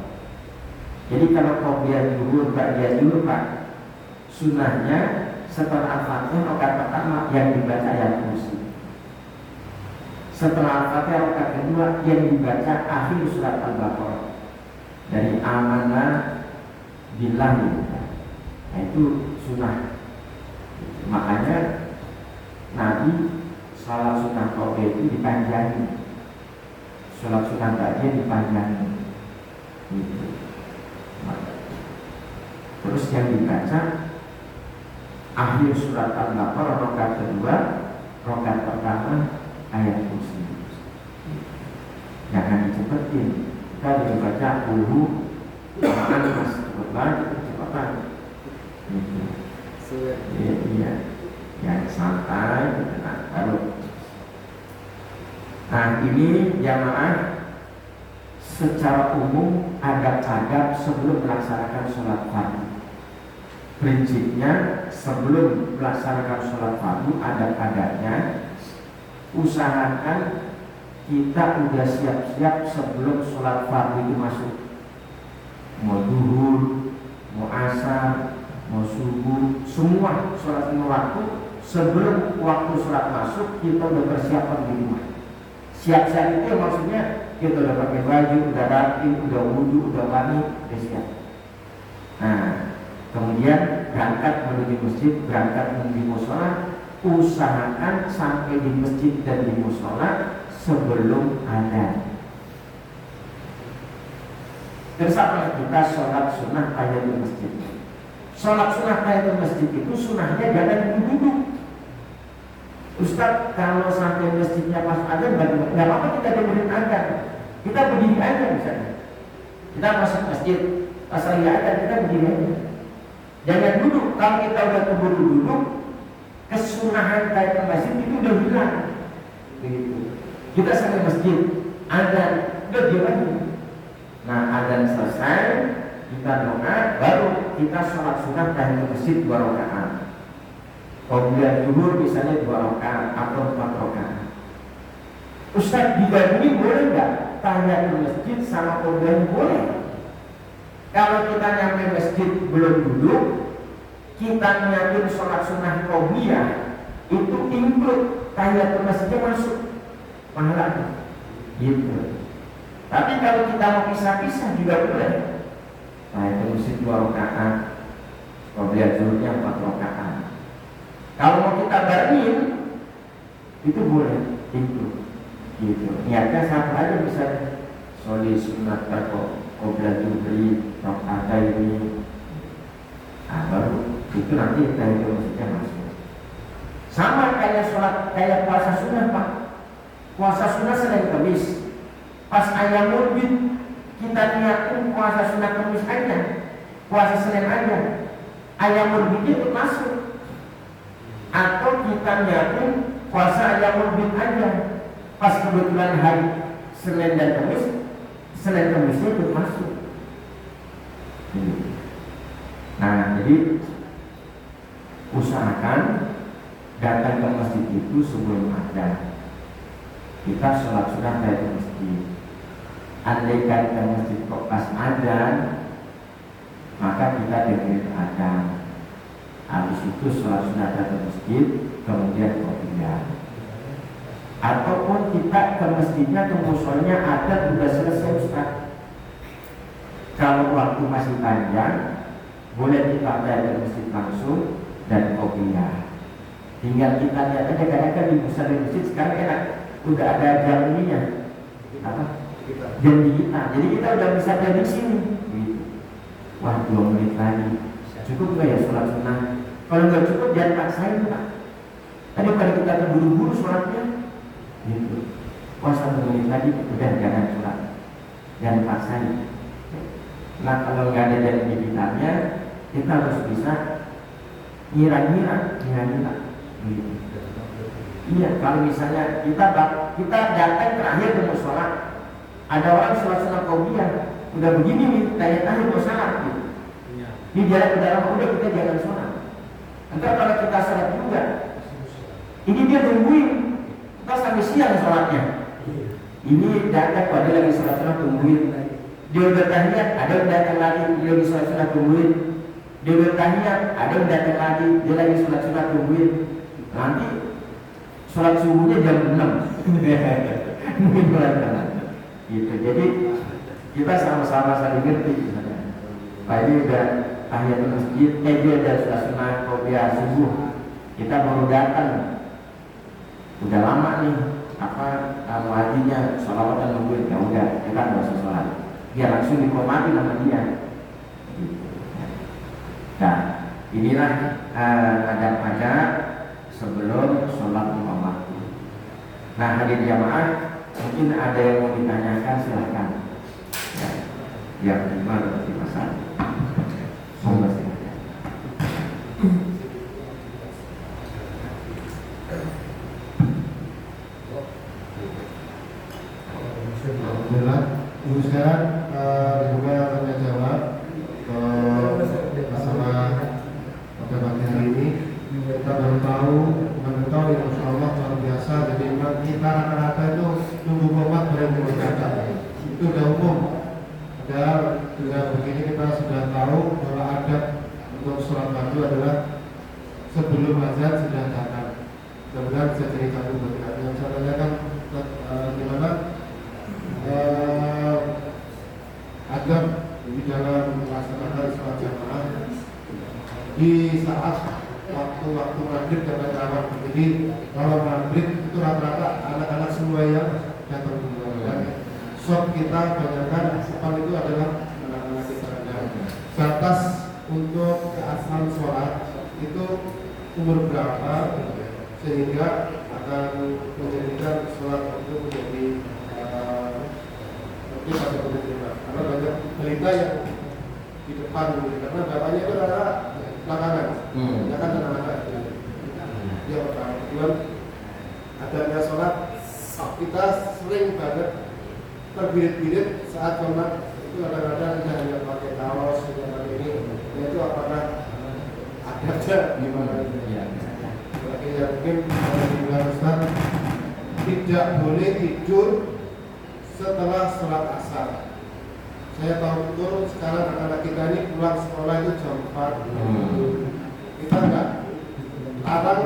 Jadi kalau qobliyah zuhur, ba'diyah zuhur, Pak, sunnahnya setelah Al-Fatihah rakaat pertama yang dibaca ayat kursi. Setelah Al-Fatihah rakaat kedua yang dibaca akhir surat al-Baqarah. Dari amanah billahi. Nah, itu sunnah. Makanya Nabi sholat sunnah qobliyah itu dipanjangin, sholat sunnah ba'diyah dipanjangin. Gitu. Terus yang dibaca akhir surat al-Baqarah rakaat kedua, rakaat pertama ayat kursi. Jangan dicepetin. Kita dibaca dulu, jangan mas kecepatan. Gitu. Iya, yang santai, tenang, baru. Nah ini jamaah secara umum adab-adab sebelum melaksanakan sholat fardu. Prinsipnya sebelum melaksanakan sholat fardu adab-adabnya usahakan kita udah siap-siap sebelum sholat fardu itu masuk. Mau duhur, mau asar, mau subuh, semua sholat lima waktu sebelum waktu sholat masuk kita udah persiapan di rumah. Siap-siap itu maksudnya kita udah pakai baju, udah rapi, udah wudhu, udah wangi, udah siap. Nah, kemudian berangkat menuju masjid, berangkat menuju musola, usahakan sampai di masjid dan di musola sebelum adzan. Bersama kita sholat sunnah tahiyatul masjid. Sholat sunnah tahiyatul masjid itu sunnahnya jangan duduk. Ustaz, kalau sampai masjidnya pas adzan bagaimana? Gak apa-apa kita dengerin adzan. Kita berdiri aja misalnya. Kita masuk masjid, pas lagi adzan kita berdiri aja. Jangan duduk. Kalau kita udah keburu duduk, kesunahan tahiyatul masjid itu udah hilang. Begitu. Kita sampai masjid, adzan, udah diam aja. Nah, adzan selesai, kita doa, baru kita sholat sunnah tahiyatul masjid 2 rakaat. Qobliyah zuhur misalnya 2 rakaat atau 4 rakaat. Ustaz, digabungin boleh nggak? Tahiyatul masjid sama qobliyah boleh. Kalau kita nyampe masjid belum duduk, kita nyiapin sholat sunnah qobliyah, itu include tahiyatul masjidnya masuk pahalanya. Gitu. Tapi kalau kita mau pisah-pisah juga boleh. Tahiyatul masjid 2 rakaat, qobliyah zuhurnya 4 rakaat. Kalau mau kita barengin itu boleh, itu gitu. Niatnya sama aja misalnya soli sunat atau qobliyah zuhri rakaat ini. Nah, baru itu nanti tahiyatul masjidnya masuk. Sama kayak sholat, kayak puasa sunnah Pak. Puasa sunnah Senin Kamis. Pas ayamul bid kita niatin puasa sunnah Kamis aja, puasa Senin aja. Ayamul bid itu masuk. Atau kita nyiapin puasa ayamul bid aja, pas kebetulan hari Senin dan Kamis, Senin Kamisnya itu masuk. Nah, jadi usahakan datang ke masjid itu sebelum adzan. Kita sholat sunnah dari masjid. Andaikan ke masjid kok pas adzan, maka kita dengerin adzan. Habis itu sholat sunnah dari masjid, kemudian qobliyah. Ataupun kita ke masjidnya, ke musolanya adzan sudah selesai Ustaz. Kalau waktu masih panjang, boleh kita dari masjid langsung dan qobliyah. Tinggal kita lihat aja, kadang-kadang di musola masjid sekarang enak, udah ada jam ininya, apa? Jam digital. Jadi kita udah bisa dari sini. Wah, 2 menit lagi. Cukup nggak ya sholat sunnah? Kalau nggak cukup jangan paksain Pak. Tadi pada kita terburu-buru sholatnya, gitu. Wah, 1 menit lagi udah jangan sholat, jangan paksain. Nah, kalau nggak ada jam digitalnya, kita harus bisa ngira-ngira. Gitu. Iya, kalau misalnya kita datang terakhir ke musola, ada orang sholat sunnah qobliyah, udah begini nih, tanya-tanya mau sholat gitu. Ini jalan ke dalam, udah kita jangan sholat. Entar kalau kita sholat juga, ini dia nungguin, kita sampai siang sholatnya. Ini datang pada lagi sholat sunnah tungguin. Dia bertahiyat, ada yang datang lagi, dia lagi sholat sunnah tungguin. Dia bertahiyat, ada yang datang lagi, dia lagi sholat sunnah tungguin. Nanti sholat subuhnya jam 6. Mungkin pelan-pelan. Gitu. Jadi kita sama-sama saling ngerti. Pak ini udah tahiyatul masjid, dia udah sholat sunnah qobliyah subuh. Kita baru datang, udah lama nih, muadzinnya sholawatan nungguin, ya udah kita nggak usah sholat, dia langsung dikomati sama dia. Gitu. Nah, inilah ada sebelum sholat 5 waktu. Nah, hadir jamaah, mungkin ada yang mau ditanyakan, silahkan. Ya, gimana berarti pasal? Monggo silahkan. Alhamdulillah, Ibu sekarang juga tanya jawab masalah pada pagi hari ini. Kita baru tahu ya, Masya Allah luar biasa. Jadi memang kita rata-rata itu nunggu komat baru berkata, itu udah umum. Padahal dengan begini kita sudah tahu bahwa adab untuk sholat fardu adalah sebelum azan sudah datang. Mudah-mudahan bisa jadi satu berkat. Yang saya tanyakan gimana agar di dalam melaksanakan sholat jamaah di saat waktu-waktu maghrib dan terawih. Jadi kalau maghrib itu rata-rata anak-anak semua yang datang duluan. Shop kita banyakkan asal itu adalah anak-anak kita. Batas untuk keasalan sholat itu umur berapa sehingga akan menjadikan sholat itu menjadi pada penerima. Karena banyak berita yang di depan karena bapaknya itu adalah belakangan, ya kan anak-anak. Ya pertama, kedua adanya sholat kita sering banget terbirit-birit saat sholat itu kadang-kadang kita hanya pakai kaos, hanya pakai ini. Itu apakah ada gimana? Ya, mungkin bilang Ustaz tidak boleh tidur setelah sholat asar. Saya tahu betul sekarang anak-anak kita ini pulang sekolah itu jam 4. Kita enggak larang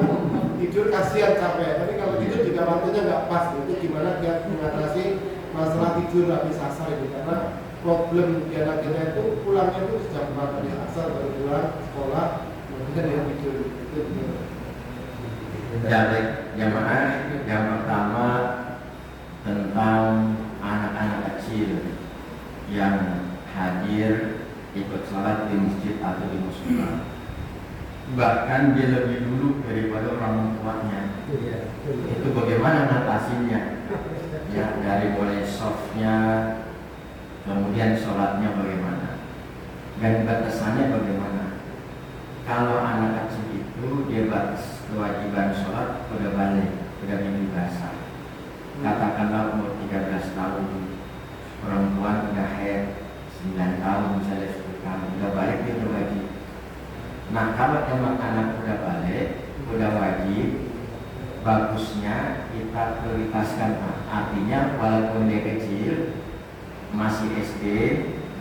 tidur, kasihan capek. Tapi kalau tidur juga waktunya enggak pas. Itu gimana dia mengatasi masalah tidur habis asar ini? Karena problem di anak kita itu pulangnya itu jam 4 habis asar baru pulang sekolah, kemudian dia tidur. Dari jamaah yang pertama tentang anak-anak kecil yang hadir ikut sholat di masjid atau di musola, bahkan dia lebih dulu daripada orang tuanya. Itu bagaimana ngatasinya? Ya, dari mulai softnya, kemudian sholatnya bagaimana, dan batasannya bagaimana. Kalau anak kecil itu dia batas kewajiban sholat udah balik, udah mimpi basah. Katakanlah umur 13 tahun, perempuan udah haid 9 tahun misalnya, 10 tahun udah balik, dia udah wajib. Nah, kalau emang anak udah balik, udah wajib, bagusnya kita prioritaskan. Artinya walaupun dia kecil, masih SD,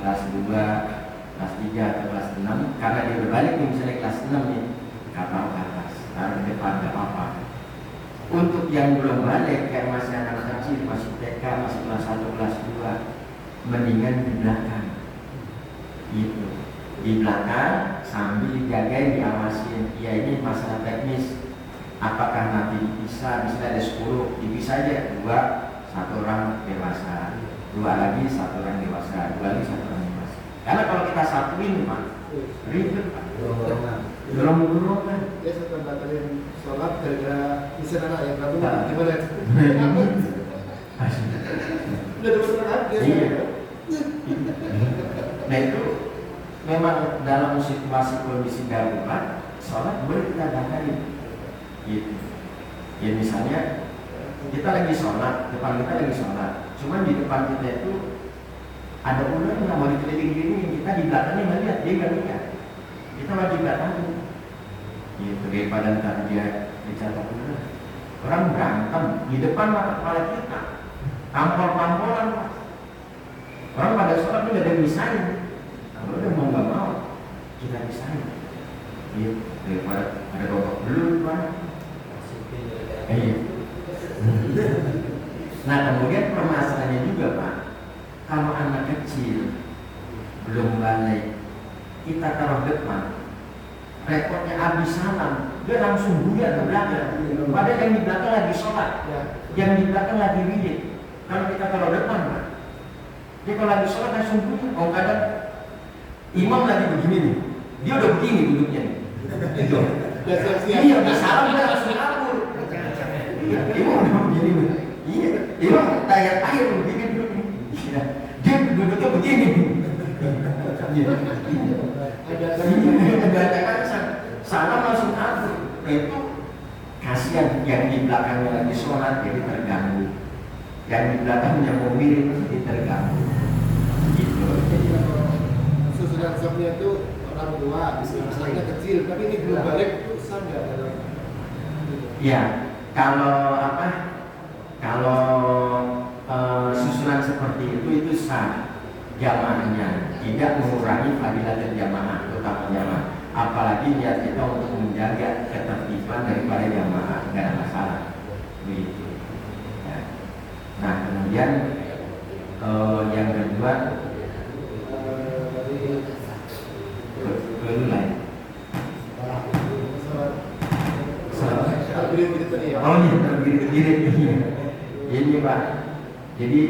kelas 2, kelas 3 atau kelas 6, karena dia udah balik misalnya kelas 6 nih, kapal ke atas, taruh di depan, gak apa-apa. Untuk yang belum balik, kayak masih anak kecil, masih TK, masih kelas 1, kelas 2, mendingan di belakang. Gitu. Di belakang sambil dijagain, diawasin. Ya, ini masalah teknis. Apakah nanti dipisah, misalnya ada 10, dipisah aja 2, 1 orang dewasa, 2 lagi 1 orang dewasa, 2 lagi 1 orang dewasa. Karena kalau kita satuin, Pak, ribet, Pak. Dorong-dorong kan. Ya, setelah batalin sholat gara-gara isi anak ya, berarti gimana? Udah dapat anak ya. Iya. Nah, itu memang dalam situasi kondisi darurat, sholat boleh kita batalin. Gitu. Ya, misalnya kita lagi sholat, depan kita lagi sholat, cuman di depan kita itu ada ular yang mau dikelilingi, kita di belakangnya melihat, dia nggak lihat. Kita wajib datangin. Gitu, daripada ntar dia dicatat ular. Orang berantem di depan mata kepala kita, tampol-tampolan, Pak. Orang pada sholat itu nggak ada yang misahin. Kalau udah mau nggak mau, kita misahin. Gitu, daripada ada babak belur, Pak. Iya. Nah, kemudian permasalahannya juga, Pak, kalau anak kecil belum balik, kita taruh depan, repotnya habis salam, dia langsung buyar ke belakang. Padahal yang di belakang lagi sholat, yang di belakang lagi wirid. Kalau kita taruh depan, Pak, dia kalau lagi sholat langsung buyar. Oh, kadang imam lagi begini nih, dia udah begini duduknya nih. Iya, salam dia langsung kabur. Imam udah begini nih. Iya, tayar begini dulu. Dia duduknya begini. Ada kaca, sana langsung kabur. Itu kasihan yang di belakangnya lagi sholat jadi terganggu. Yang di belakangnya mau mirip jadi terganggu. Gitu. Jadi kalau susunan sopnya itu orang tua, misalnya kecil, tapi ini belum balik itu sama. Ya, kalau susunan seperti itu sah jamaahnya, tidak mengurangi fadilah jamaah, terutama jamaah. Apalagi niat kita untuk menjaga ketertiban daripada jamaah, nggak ada masalah. Begitu. Ya. Nah, kemudian yang kedua, oh iya, terbirit-birit. Ini Pak, jadi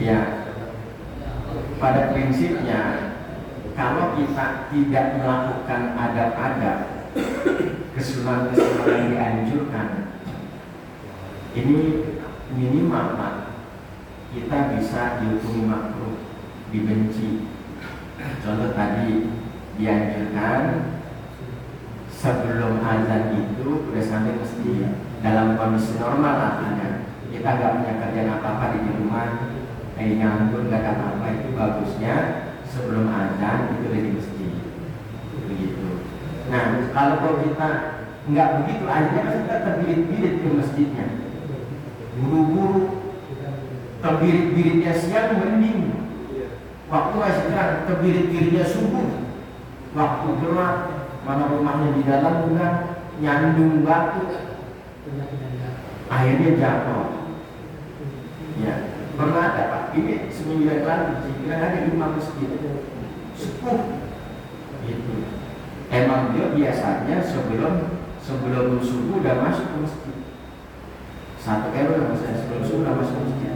ya pada prinsipnya kalau kita tidak melakukan adab-adab kesunahan-kesunahan yang dianjurkan, ini minimal Pak, kita bisa dihukumi makruh, dibenci. Contoh tadi dianjurkan sebelum azan itu udah sampai masjid dalam kondisi normal artinya kita nggak punya kerjaan apa-apa di rumah, nganggur nggak ada apa-apa, itu bagusnya sebelum azan itu udah di masjid begitu. Nah kalau kita nggak begitu, akhirnya kan kita terbirit-birit ke masjidnya, buru-buru. Terbirit-biritnya siang mending, waktu masih terang. Terbirit-biritnya subuh, waktu gelap, mana rumahnya di dalam udah nyandung batu, akhirnya jatuh. Ya, pernah ada Pak, ini seminggu yang lalu, kira ada imam masjid sepuh gitu. Emang dia biasanya sebelum subuh udah masuk ke masjid. 1 RW sebelum subuh udah masuk ke masjid.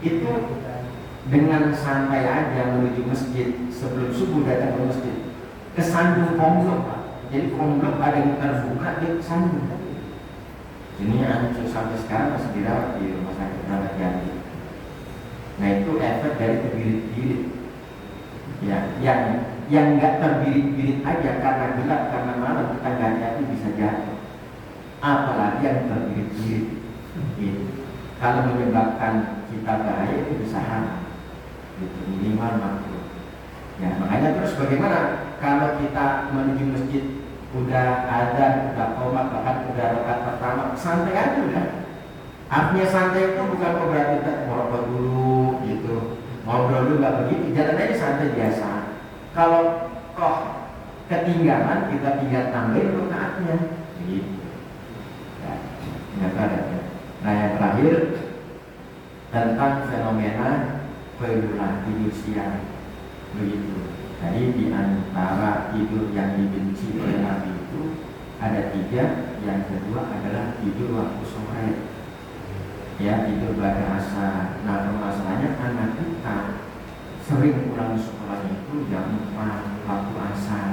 Itu dengan santai aja menuju masjid, sebelum subuh datang ke masjid, kesandung komblok Pak. Jadi komblok ada yang terbuka, dia kesandung. Ini hancur sampai sekarang masih dirawat di rumah sakit Ramat Jati. Nah itu efek dari terbirit-birit. Ya, yang nggak terbirit-birit aja karena gelap, karena malam kita nggak hati-hati bisa jatuh. Apalagi yang terbirit-birit. Gitu. Kalau menyebabkan kita bahaya itu bisa haram. Gitu, minimal makruh. Ya, makanya terus bagaimana kalau kita menuju masjid udah azan, udah qomat, bahkan udah rakaat pertama, santai aja udah. Artinya santai itu bukan berarti kita merokok dulu gitu, ngobrol dulu, nggak begitu. Jalan aja santai biasa. Kalau kok ketinggalan, kita tinggal tambahin rakaatnya gitu. Ya, nggak ada ya. Nah yang terakhir tentang fenomena pelulah tidur siang begitu. Jadi di antara tidur yang dibenci oleh Nabi itu ada 3. Yang kedua adalah tidur waktu sore, ya tidur pada asar. Nah permasalahannya anak kita sering pulang sekolahnya itu jam 4 waktu asar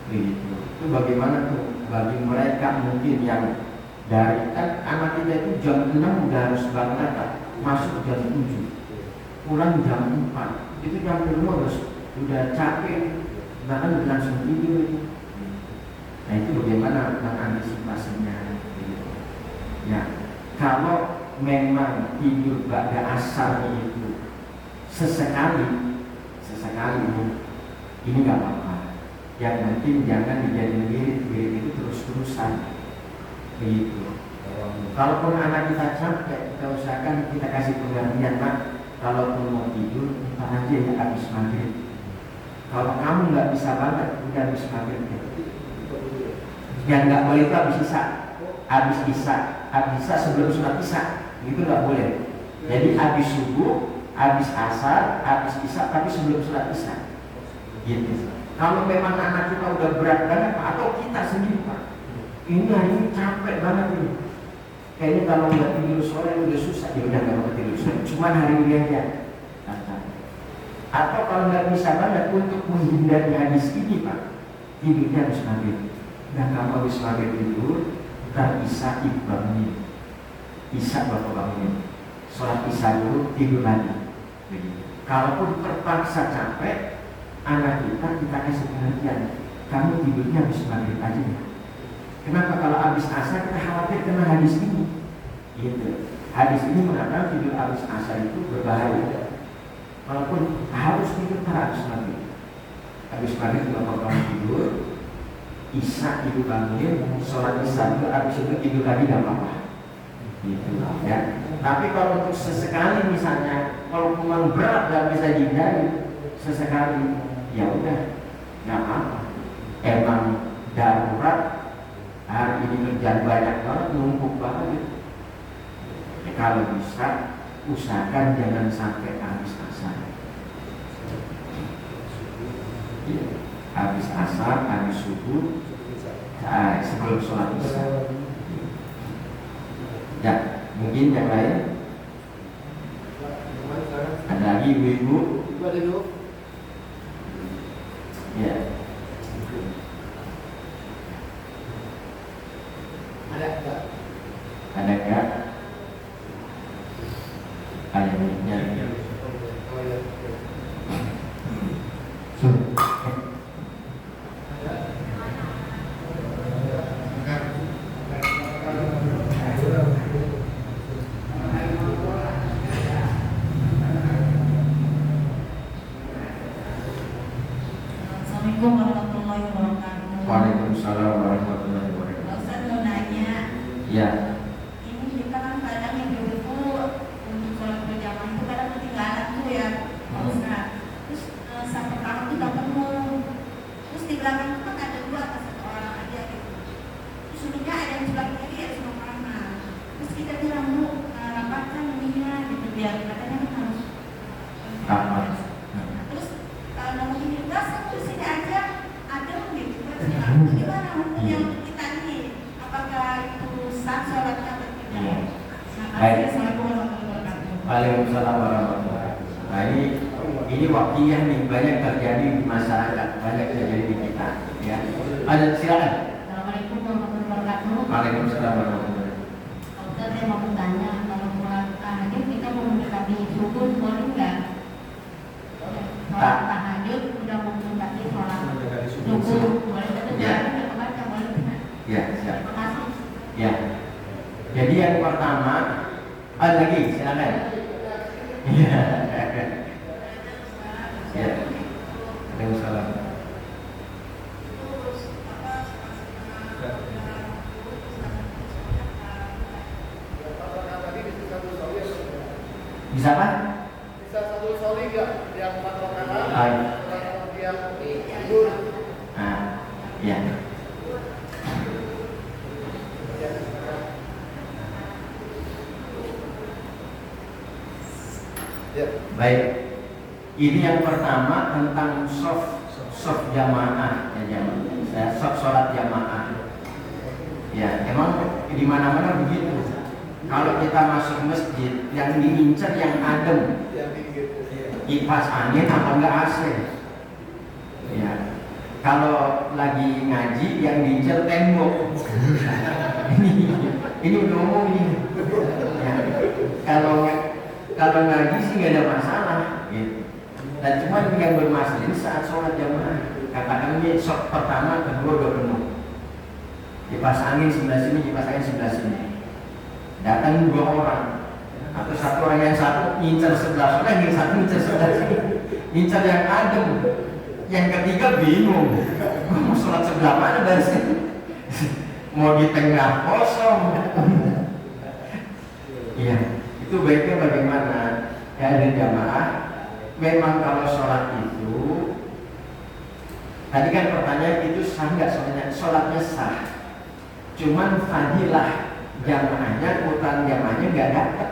begitu. Itu bagaimana tuh bagi mereka mungkin yang dari kan anak kita itu jam 6 udah harus berangkat, masuk jam 7, pulang jam 4, itu jam 5 udah capek, bahkan udah langsung tidur itu. Nah itu bagaimana mengantisipasinya gitu. Ya, kalau memang tidur pada asar itu sesekali ini nggak apa-apa. Yang penting jangan dijadiin wirid itu terus-terusan begitu. Kalaupun anak kita capek, kita usahakan kita kasih penggantian Pak. Kalaupun mau tidur, ntar aja ya habis maghrib. Kalau kamu nggak bisa banget, udah habis maghrib. Yang nggak boleh itu habis isya sebelum sholat isya, itu nggak boleh. Jadi habis subuh, habis asar, habis isya, tapi sebelum sholat isya. Gitu. Kalau memang anak kita udah berat banget, atau kita sendiri Pak, ini hari ini capek banget ini. Kayaknya kalau nggak tidur sore udah susah, ya udah nggak mau tidur sore. Cuman hari ini aja. Atau kalau nggak bisa banget untuk menghindari hadis ini Pak, tidurnya harus maghrib. Nah kamu habis maghrib tidur, ntar bisa ibadah. Isya bapak bangunin, sholat isya dulu, tidur lagi. Begitu. Kalaupun terpaksa capek, anak kita kasih pengertian, kamu tidurnya habis maghrib aja ya. Kenapa? Kalau habis asar kita khawatir kena hadis ini. Gitu. Hadis ini mengatakan tidur habis asar itu berbahaya. Walaupun harus tidur habis maghrib. Habis maghrib bapak kamu tidur, isya ibu bangunin, sholat isya itu habis itu tidur lagi gak apa-apa. Gitu ya. Tapi kalau untuk sesekali misalnya, kalau memang berat dan bisa dihindari, sesekali, ya udah, nggak apa-apa. Emang darurat, hari ini kerjaan banyak banget, numpuk banget. Ya, kalau bisa, usahakan jangan sampai habis asar. Ya, habis asar, habis subuh, sebelum sholat isya. Ya, mungkin yang lain ada lagi ibu-ibu. Ya. Ada nggak? Ayatnya. Assalamualaikum warahmatullahi wabarakatuh. Waalaikumsalam warahmatullahi wabarakatuh. Ustaz mau nanya, Ya. ini kita kan kadang yang dulu untuk sholat berjamaah itu kadang ketinggalan tuh ya, Pak Ustaz. Terus saat pertama tuh udah penuh. Terus di belakang itu kan ada dua atau satu orang aja gitu. Terus untungnya ada yang sebelah kiri, ada sebelah kanan. Terus kita bilang bu, rapatkan ininya gitu biar katanya kan harus Rapat. Terus kalau ini enggak satu sini aja ada gitu. Terus gimana hukumnya untuk kita ini? Apakah itu sah sholatnya atau tidak? Baik. Assalamualaikum warahmatullahi wabarakatuh. Waalaikumsalam warahmatullahi wabarakatuh. Nah ini wakiyah nih, banyak terjadi di masyarakat, banyak terjadi di kita. Ya. Ada silakan. Assalamualaikum warahmatullahi wabarakatuh. Waalaikumsalam warahmatullahi wabarakatuh. Ustaz, saya mau bertanya, kalau sholat tahajud kita mau mendekati subuh boleh nggak? Sholat tahajud udah mau mendekati sholat subuh boleh betul Ya. nggak kebaca boleh nggak? Ya, siap. Terima kasih. Ya. Jadi yang pertama, ada lagi, silakan. Ya. Ya. Waalaikumsalam. Bisa apa? Bisa satu soli nggak? Yang 4 rakaat, Ah. yang tidur. Ah, ya. Ya. Baik. Ini yang pertama tentang soft jamaah, ya jamaah. Soft sholat jamaah. Ya, emang di mana-mana begitu. Kalau kita masuk masjid, yang diincar yang adem, Yang tinggi. kipas angin apa enggak AC. Ya. Kalau lagi ngaji yang diincar tembok. ini ngomong ini. Ya. Kalau ngaji sih nggak ada masalah. Gitu. Dan cuma yang bermasalah ini saat sholat jamaah. Katakan ini sholat pertama, kedua udah penuh. Kipas angin sebelah sini, kipas angin sebelah sini. Datang 2 orang atau satu orang yang satu ngincar sebelah sana, yang satu ngincar sebelah sini, ngincar yang adem, yang ketiga bingung, mau sholat sebelah mana dari sini, mau di tengah kosong. Iya, itu baiknya bagaimana? Ya ada jamaah. Memang kalau sholat itu, tadi kan pertanyaan itu sah nggak sholatnya? Sholatnya sah, cuman fadilah jamaahnya, urutan jamaahnya nggak dapat,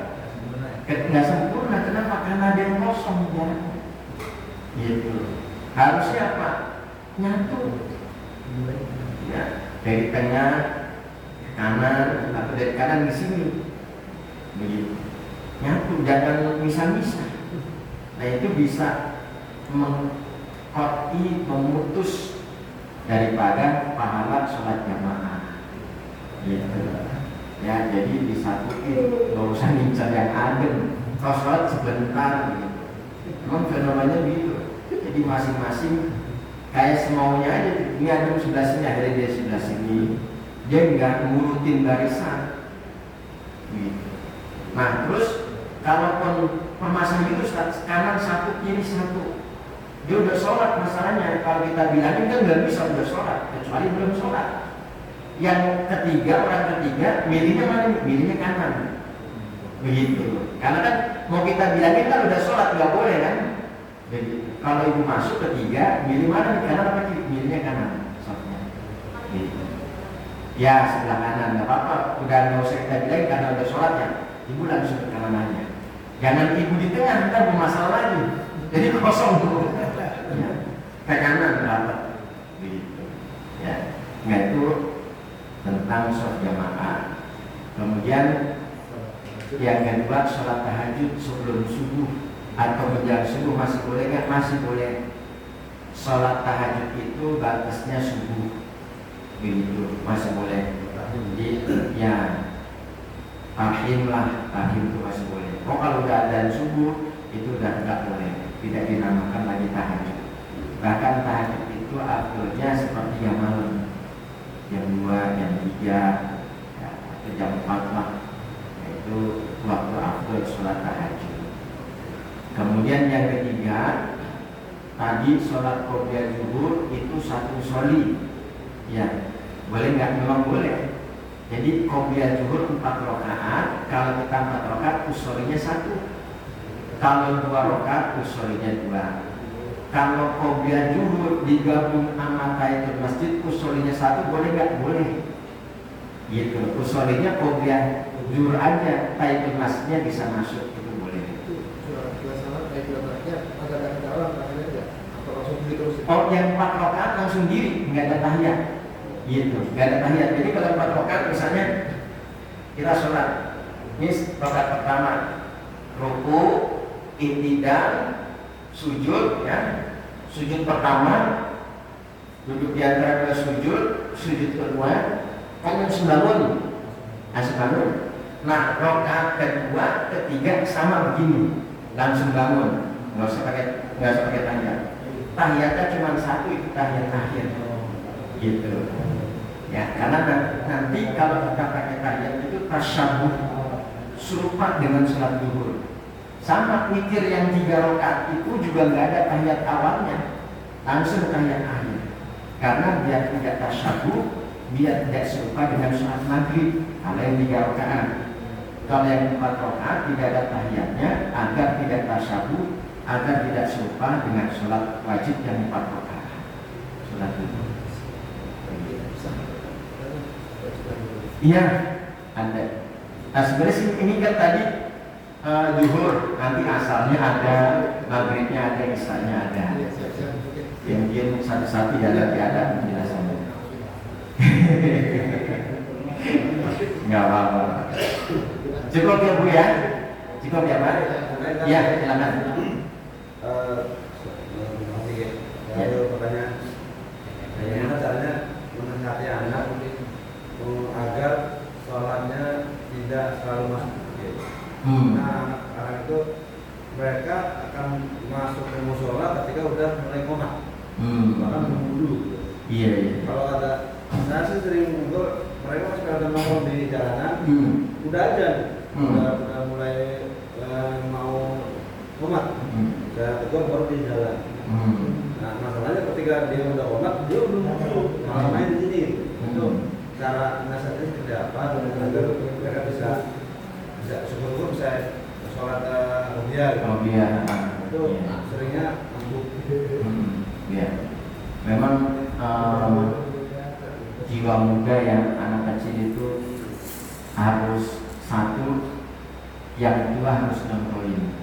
nggak sempurna. Kenapa? Karena ada yang kosong ya. Gitu. Harusnya apa? Nyatu. Ya, dari tengah ke kanan atau dari kanan ke sini. Begitu. Nyatu, jangan misah-misah. Nah itu bisa memutus daripada pahala sholat jamaah. Gitu. Ya, jadi di disatuin, nggak usah ngincar yang adem. Kalau sholat sebentar gitu. Memang fenomenanya gitu. Jadi masing-masing kayak semaunya aja. Ini adem sebelah sini, akhirnya dia sebelah sini. Dia nggak ngurutin barisan. Gitu. Nah terus kalaupun permasalahan itu kanan satu, kiri satu, dia udah sholat masalahnya. Kalau kita bilangin kan nggak bisa udah sholat, kecuali belum sholat. Yang ketiga, orang ketiga, milihnya mana? Milihnya kanan. Begitu. Karena kan mau kita bilangin kan udah sholat, nggak boleh kan? Begitu. Kalau ibu masuk ketiga, milih mana? Kanan apa kiri? Milihnya kanan. Gitu. Ya sebelah kanan, nggak apa-apa. Udah nggak usah kita bilangin karena udah sholatnya. Ibu langsung ke kanan aja. Jangan ibu di tengah, ntar bermasalah lagi. Jadi kosong dulu. Ya. Ke kanan rapat. Begitu. Ya. Nggak itu tentang sholat jamaah. Kemudian yang kedua, sholat tahajud sebelum subuh atau menjelang subuh masih boleh nggak? Masih boleh. Sholat tahajud itu batasnya subuh, begitu, masih boleh. Jadi ya tahim lah, tahim itu masih boleh. Oh kalau udah adzan subuh itu udah nggak boleh, tidak dinamakan lagi tahajud. Bahkan tahajud itu afdolnya seperti yang malam, jam 2, jam 3, ya, atau jam 4 lah. Itu waktu afdol sholat tahajud. Kemudian yang ketiga, tadi sholat qobliyah zuhur itu satu soli. Ya, boleh nggak? Memang boleh. Jadi qobliyah zuhur 4 rakaat. Kalau kita 4 rakaat, usolinya 1. Kalau 2 rakaat, usolinya 2. Kalau qobliyah zuhur digabung sama tahiyatul masjid, usolinya 1, boleh nggak? Boleh. Gitu. Usolinya qobliyah zuhur aja, tahiyatul masjidnya bisa masuk, itu boleh. Oh, yang 4 rakaat langsung diri, nggak ada tahiyat. Gitu, nggak ada tahiyat. Jadi kalau 4 rakaat misalnya kita sholat, ini rakaat pertama, ruku, i'tidal, sujud, ya. Sujud pertama, duduk di antara dua sujud, sujud kedua, kan langsung bangun. Langsung bangun. Nah, rakaat kedua, ketiga sama begini, langsung bangun. Nggak usah pakai tahiyat. Tahiyatnya cuma 1, itu tahiyat akhir. Gitu. Ya, karena nanti kalau kita pakai tahiyat itu tasyabuh, serupa dengan sholat zuhur. Sama witir yang 3 rakaat itu juga nggak ada tahiyat awalnya, langsung tahiyat akhir. Karena biar tidak tasyabuh, biar tidak serupa dengan sholat maghrib. Kalau yang 3 rakaat, kalau yang 4 rakaat tidak ada tahiyatnya, agar tidak tasyabuh, agar tidak serupa dengan sholat wajib yang 4 rakaat. Sholat zuhur. Iya, ada. Nah sebenarnya sih ini kan tadi zuhur, nanti asalnya ada, maghribnya ada, isanya ada. Ya, mungkin satu-satu ya nanti ada penjelasannya. Nggak apa-apa. Cukup ya Bu ya? Cukup ya Pak? Ya, silakan. Ada pertanyaan. Bagaimana caranya menasihati anak agar sholatnya tidak selalu masuk? Nah, anak itu mereka akan masuk ke musola ketika udah mulai komat, bahkan dulu. Iya. Kalau ada, saya sih sering ngumpul, mereka masih ada nongkrong di jalanan, udah aja, udah mulai mau komat. Saya tegur baru di jalan. Nah, masalahnya ketika dia udah komat, dia belum masuk, malah main di sini. Itu cara nasihatnya seperti apa agar mereka bisa syukur-syukur bisa sholat dia. Itu seringnya mampu. Ya, memang jiwa muda yang anak kecil itu harus satu, yang kedua harus nontonin,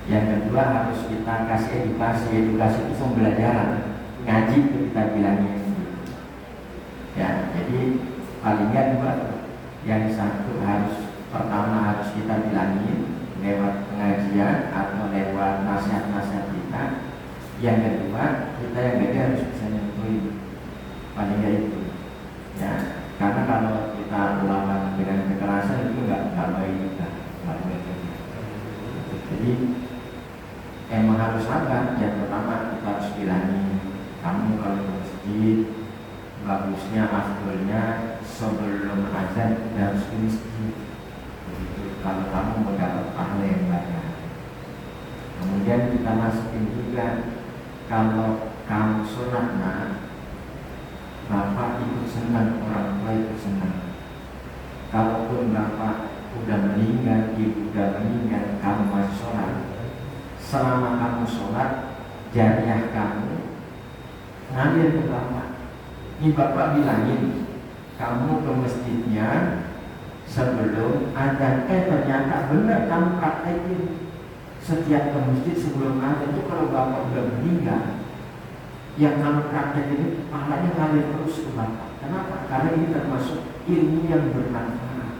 yang kedua harus kita kasih edukasi. Edukasi itu pembelajaran, ngaji itu kita bilangnya. Ya, jadi paling nggak 2, yang satu harus pertama harus kita bilangin lewat pengajian atau lewat nasihat-nasihat kita. Yang kedua, kita yang gede harus bisa nyentuhin, paling nggak itu. Ya, karena kalau kita lawan dengan kekerasan itu afdolnya sebelum azan harus di masjid. Begitu, kalau kamu mendapat pahala yang banyak. Kemudian kita masukin juga, kalau kamu sholat bapak ikut senang, orang tua ikut senang. Kalaupun bapak udah meninggal, ibu udah meninggal, kamu masih sholat, selama kamu sholat, jariah kamu ngalir ke bapak. Ini bapak bilangin, kamu ke masjidnya sebelum azan. Ternyata benar kamu praktekin. Setiap ke masjid sebelum azan itu kalau bapak udah meninggal, yang kamu praktekin itu pahalanya ngalir terus ke bapak. Kenapa? Karena ini termasuk ilmu yang bermanfaat.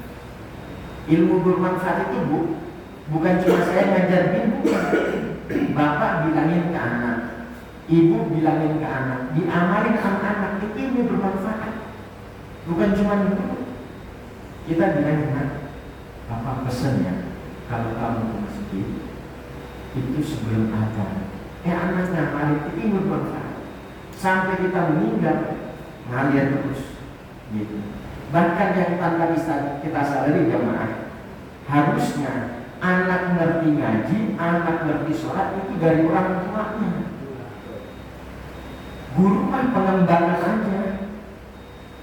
Ilmu bermanfaat itu bukan cuma saya ngajar ibu, bapak bilangin ke anak, ibu bilangin ke anak, diamalin anak-anak, itu ilmu bermanfaat. Bukan cuma itu. Kita bilangin, nak, bapak pesen ya, kalau kamu ke masjid itu sebelum azan, anak ngamalin, itu ilmu bermanfaat. Sampai kita meninggal ngalir terus gitu. Bahkan yang tanpa bisa kita sadari jamaah, harusnya anak ngerti ngaji, anak ngerti sholat itu dari orang tuanya. Guru mah pengembangan aja.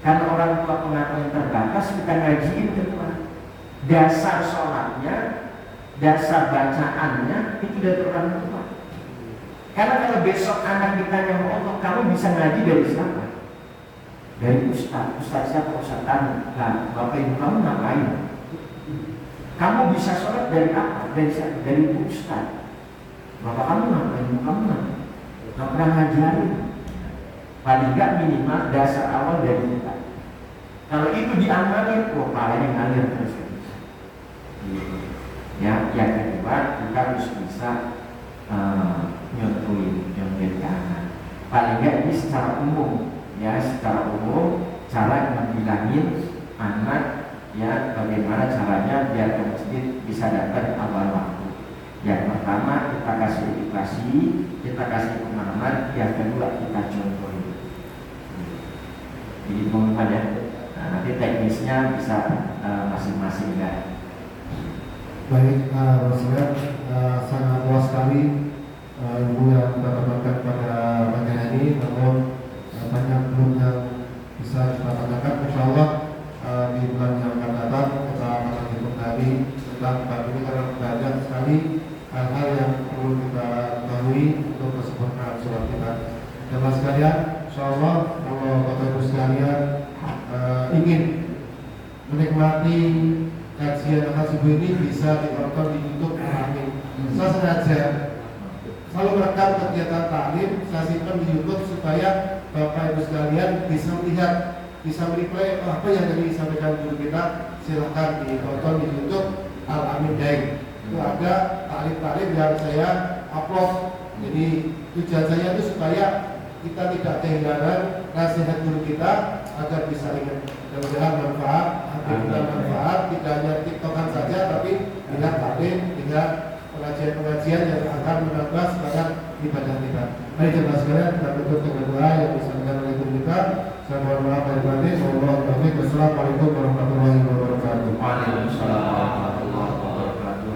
Karena orang tua pengetahuan terbatas, kita ngajiin kedua. Dasar sholatnya, dasar bacaannya itu dari orang tua. Karena kalau besok anak ditanya Allah, kamu bisa ngaji dari siapa? Dari ustaz siapa? Ustaz Tanu. Nah, bapak ibu kamu ngapain? Kamu bisa sholat dari apa? Dari ibu ustaz. Bapak kamu ngapain? Ibu kamu ngapain? Gak pernah ngajarin. Paling gak minimal dasar awal dari kita. Kalau itu diamalin, pahalanya ngalir terus. Ya, yang kedua kita harus bisa nyontohin anak. Paling gak ini secara umum, ya secara umum cara membilangin anak, ya bagaimana caranya biar ke masjid bisa datang awal waktu. Yang pertama kita kasih edukasi, kita kasih pemahaman. Yang kedua kita contohin. Jadi teman-teman ya, nanti teknisnya bisa masing-masing ya. Baik, Rasulullah, sangat luas sekali Ibu yang kita tambahkan pada bagian ini, namun banyak belum yang bisa kita katakan. Insya Allah di bulan yang akan datang kita akan hitung lagi tentang bab ini, karena banyak sekali hal-hal yang perlu kita ketahui untuk kesempurnaan sholat kita. Jemaah sekalian, insya Allah kalau Bapak Ibu sekalian ingin menikmati kajian subuh ini bisa ditonton di YouTube Amin. Saya sengaja selalu merekam kegiatan taklim, saya simpan di YouTube supaya Bapak Ibu sekalian bisa melihat, bisa mereplay apa yang tadi disampaikan guru kita. Silahkan ditonton di YouTube Al Amin Daeng. Itu ada taklim-taklim yang saya upload. Jadi tujuan saya itu supaya kita tidak kehilangan nasihat guru kita agar bisa ingat. Mudah-mudahan manfaat, alhamdulillah manfaat, tidak hanya tiktokan saja, tapi lihat taklim, lihat pengajian-pengajian yang akan menambah semangat ibadah kita. Mari jemaah sekalian kita tutup dengan doa yang disampaikan oleh guru kita. Saya mohon maaf lahir batin. Wassalamualaikum warahmatullahi wabarakatuh. Waalaikumsalam warahmatullahi wabarakatuh.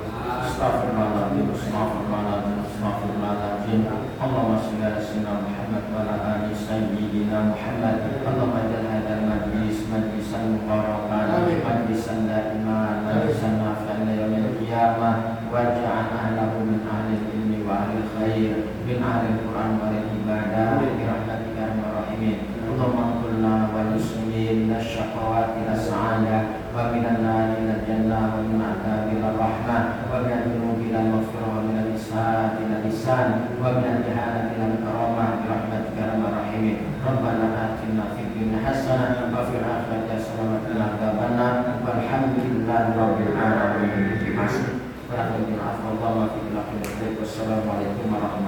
Astagfirullahaladzim, astagfirullahaladzim, astagfirullahaladzim. Allahumma shalli ala sayyidina Muhammad wa ala ali sayyidina Muhammad. Allahumma ja'al hadzal majlis majlisan mubarakan, majlisan daiman, majlisan nafi'an yaumil qiyamah, waj'al ahlahu min ahli ilmi wa ahli khair, min ahli Quran wa ibadah bi rahmatika ya arhamar rahimin. Allahumma qulna wal muslimin nasyaqawati nas'ala wa minan nari ila jannah wa min adzabi rahmah wa min dhunubi ila maghfirah wa min al-isa'ati ila lisan wa min al-jahalati ila karamah bi rahmatika ya arhamar rahimin. Rabbana atina fid dunya hasanah wa fil akhirati hasanah wa qina adzabannar. Walhamdulillahi rabbil alamin. Terima kasih. Wassalamualaikum warahmatullahi wabarakatuh.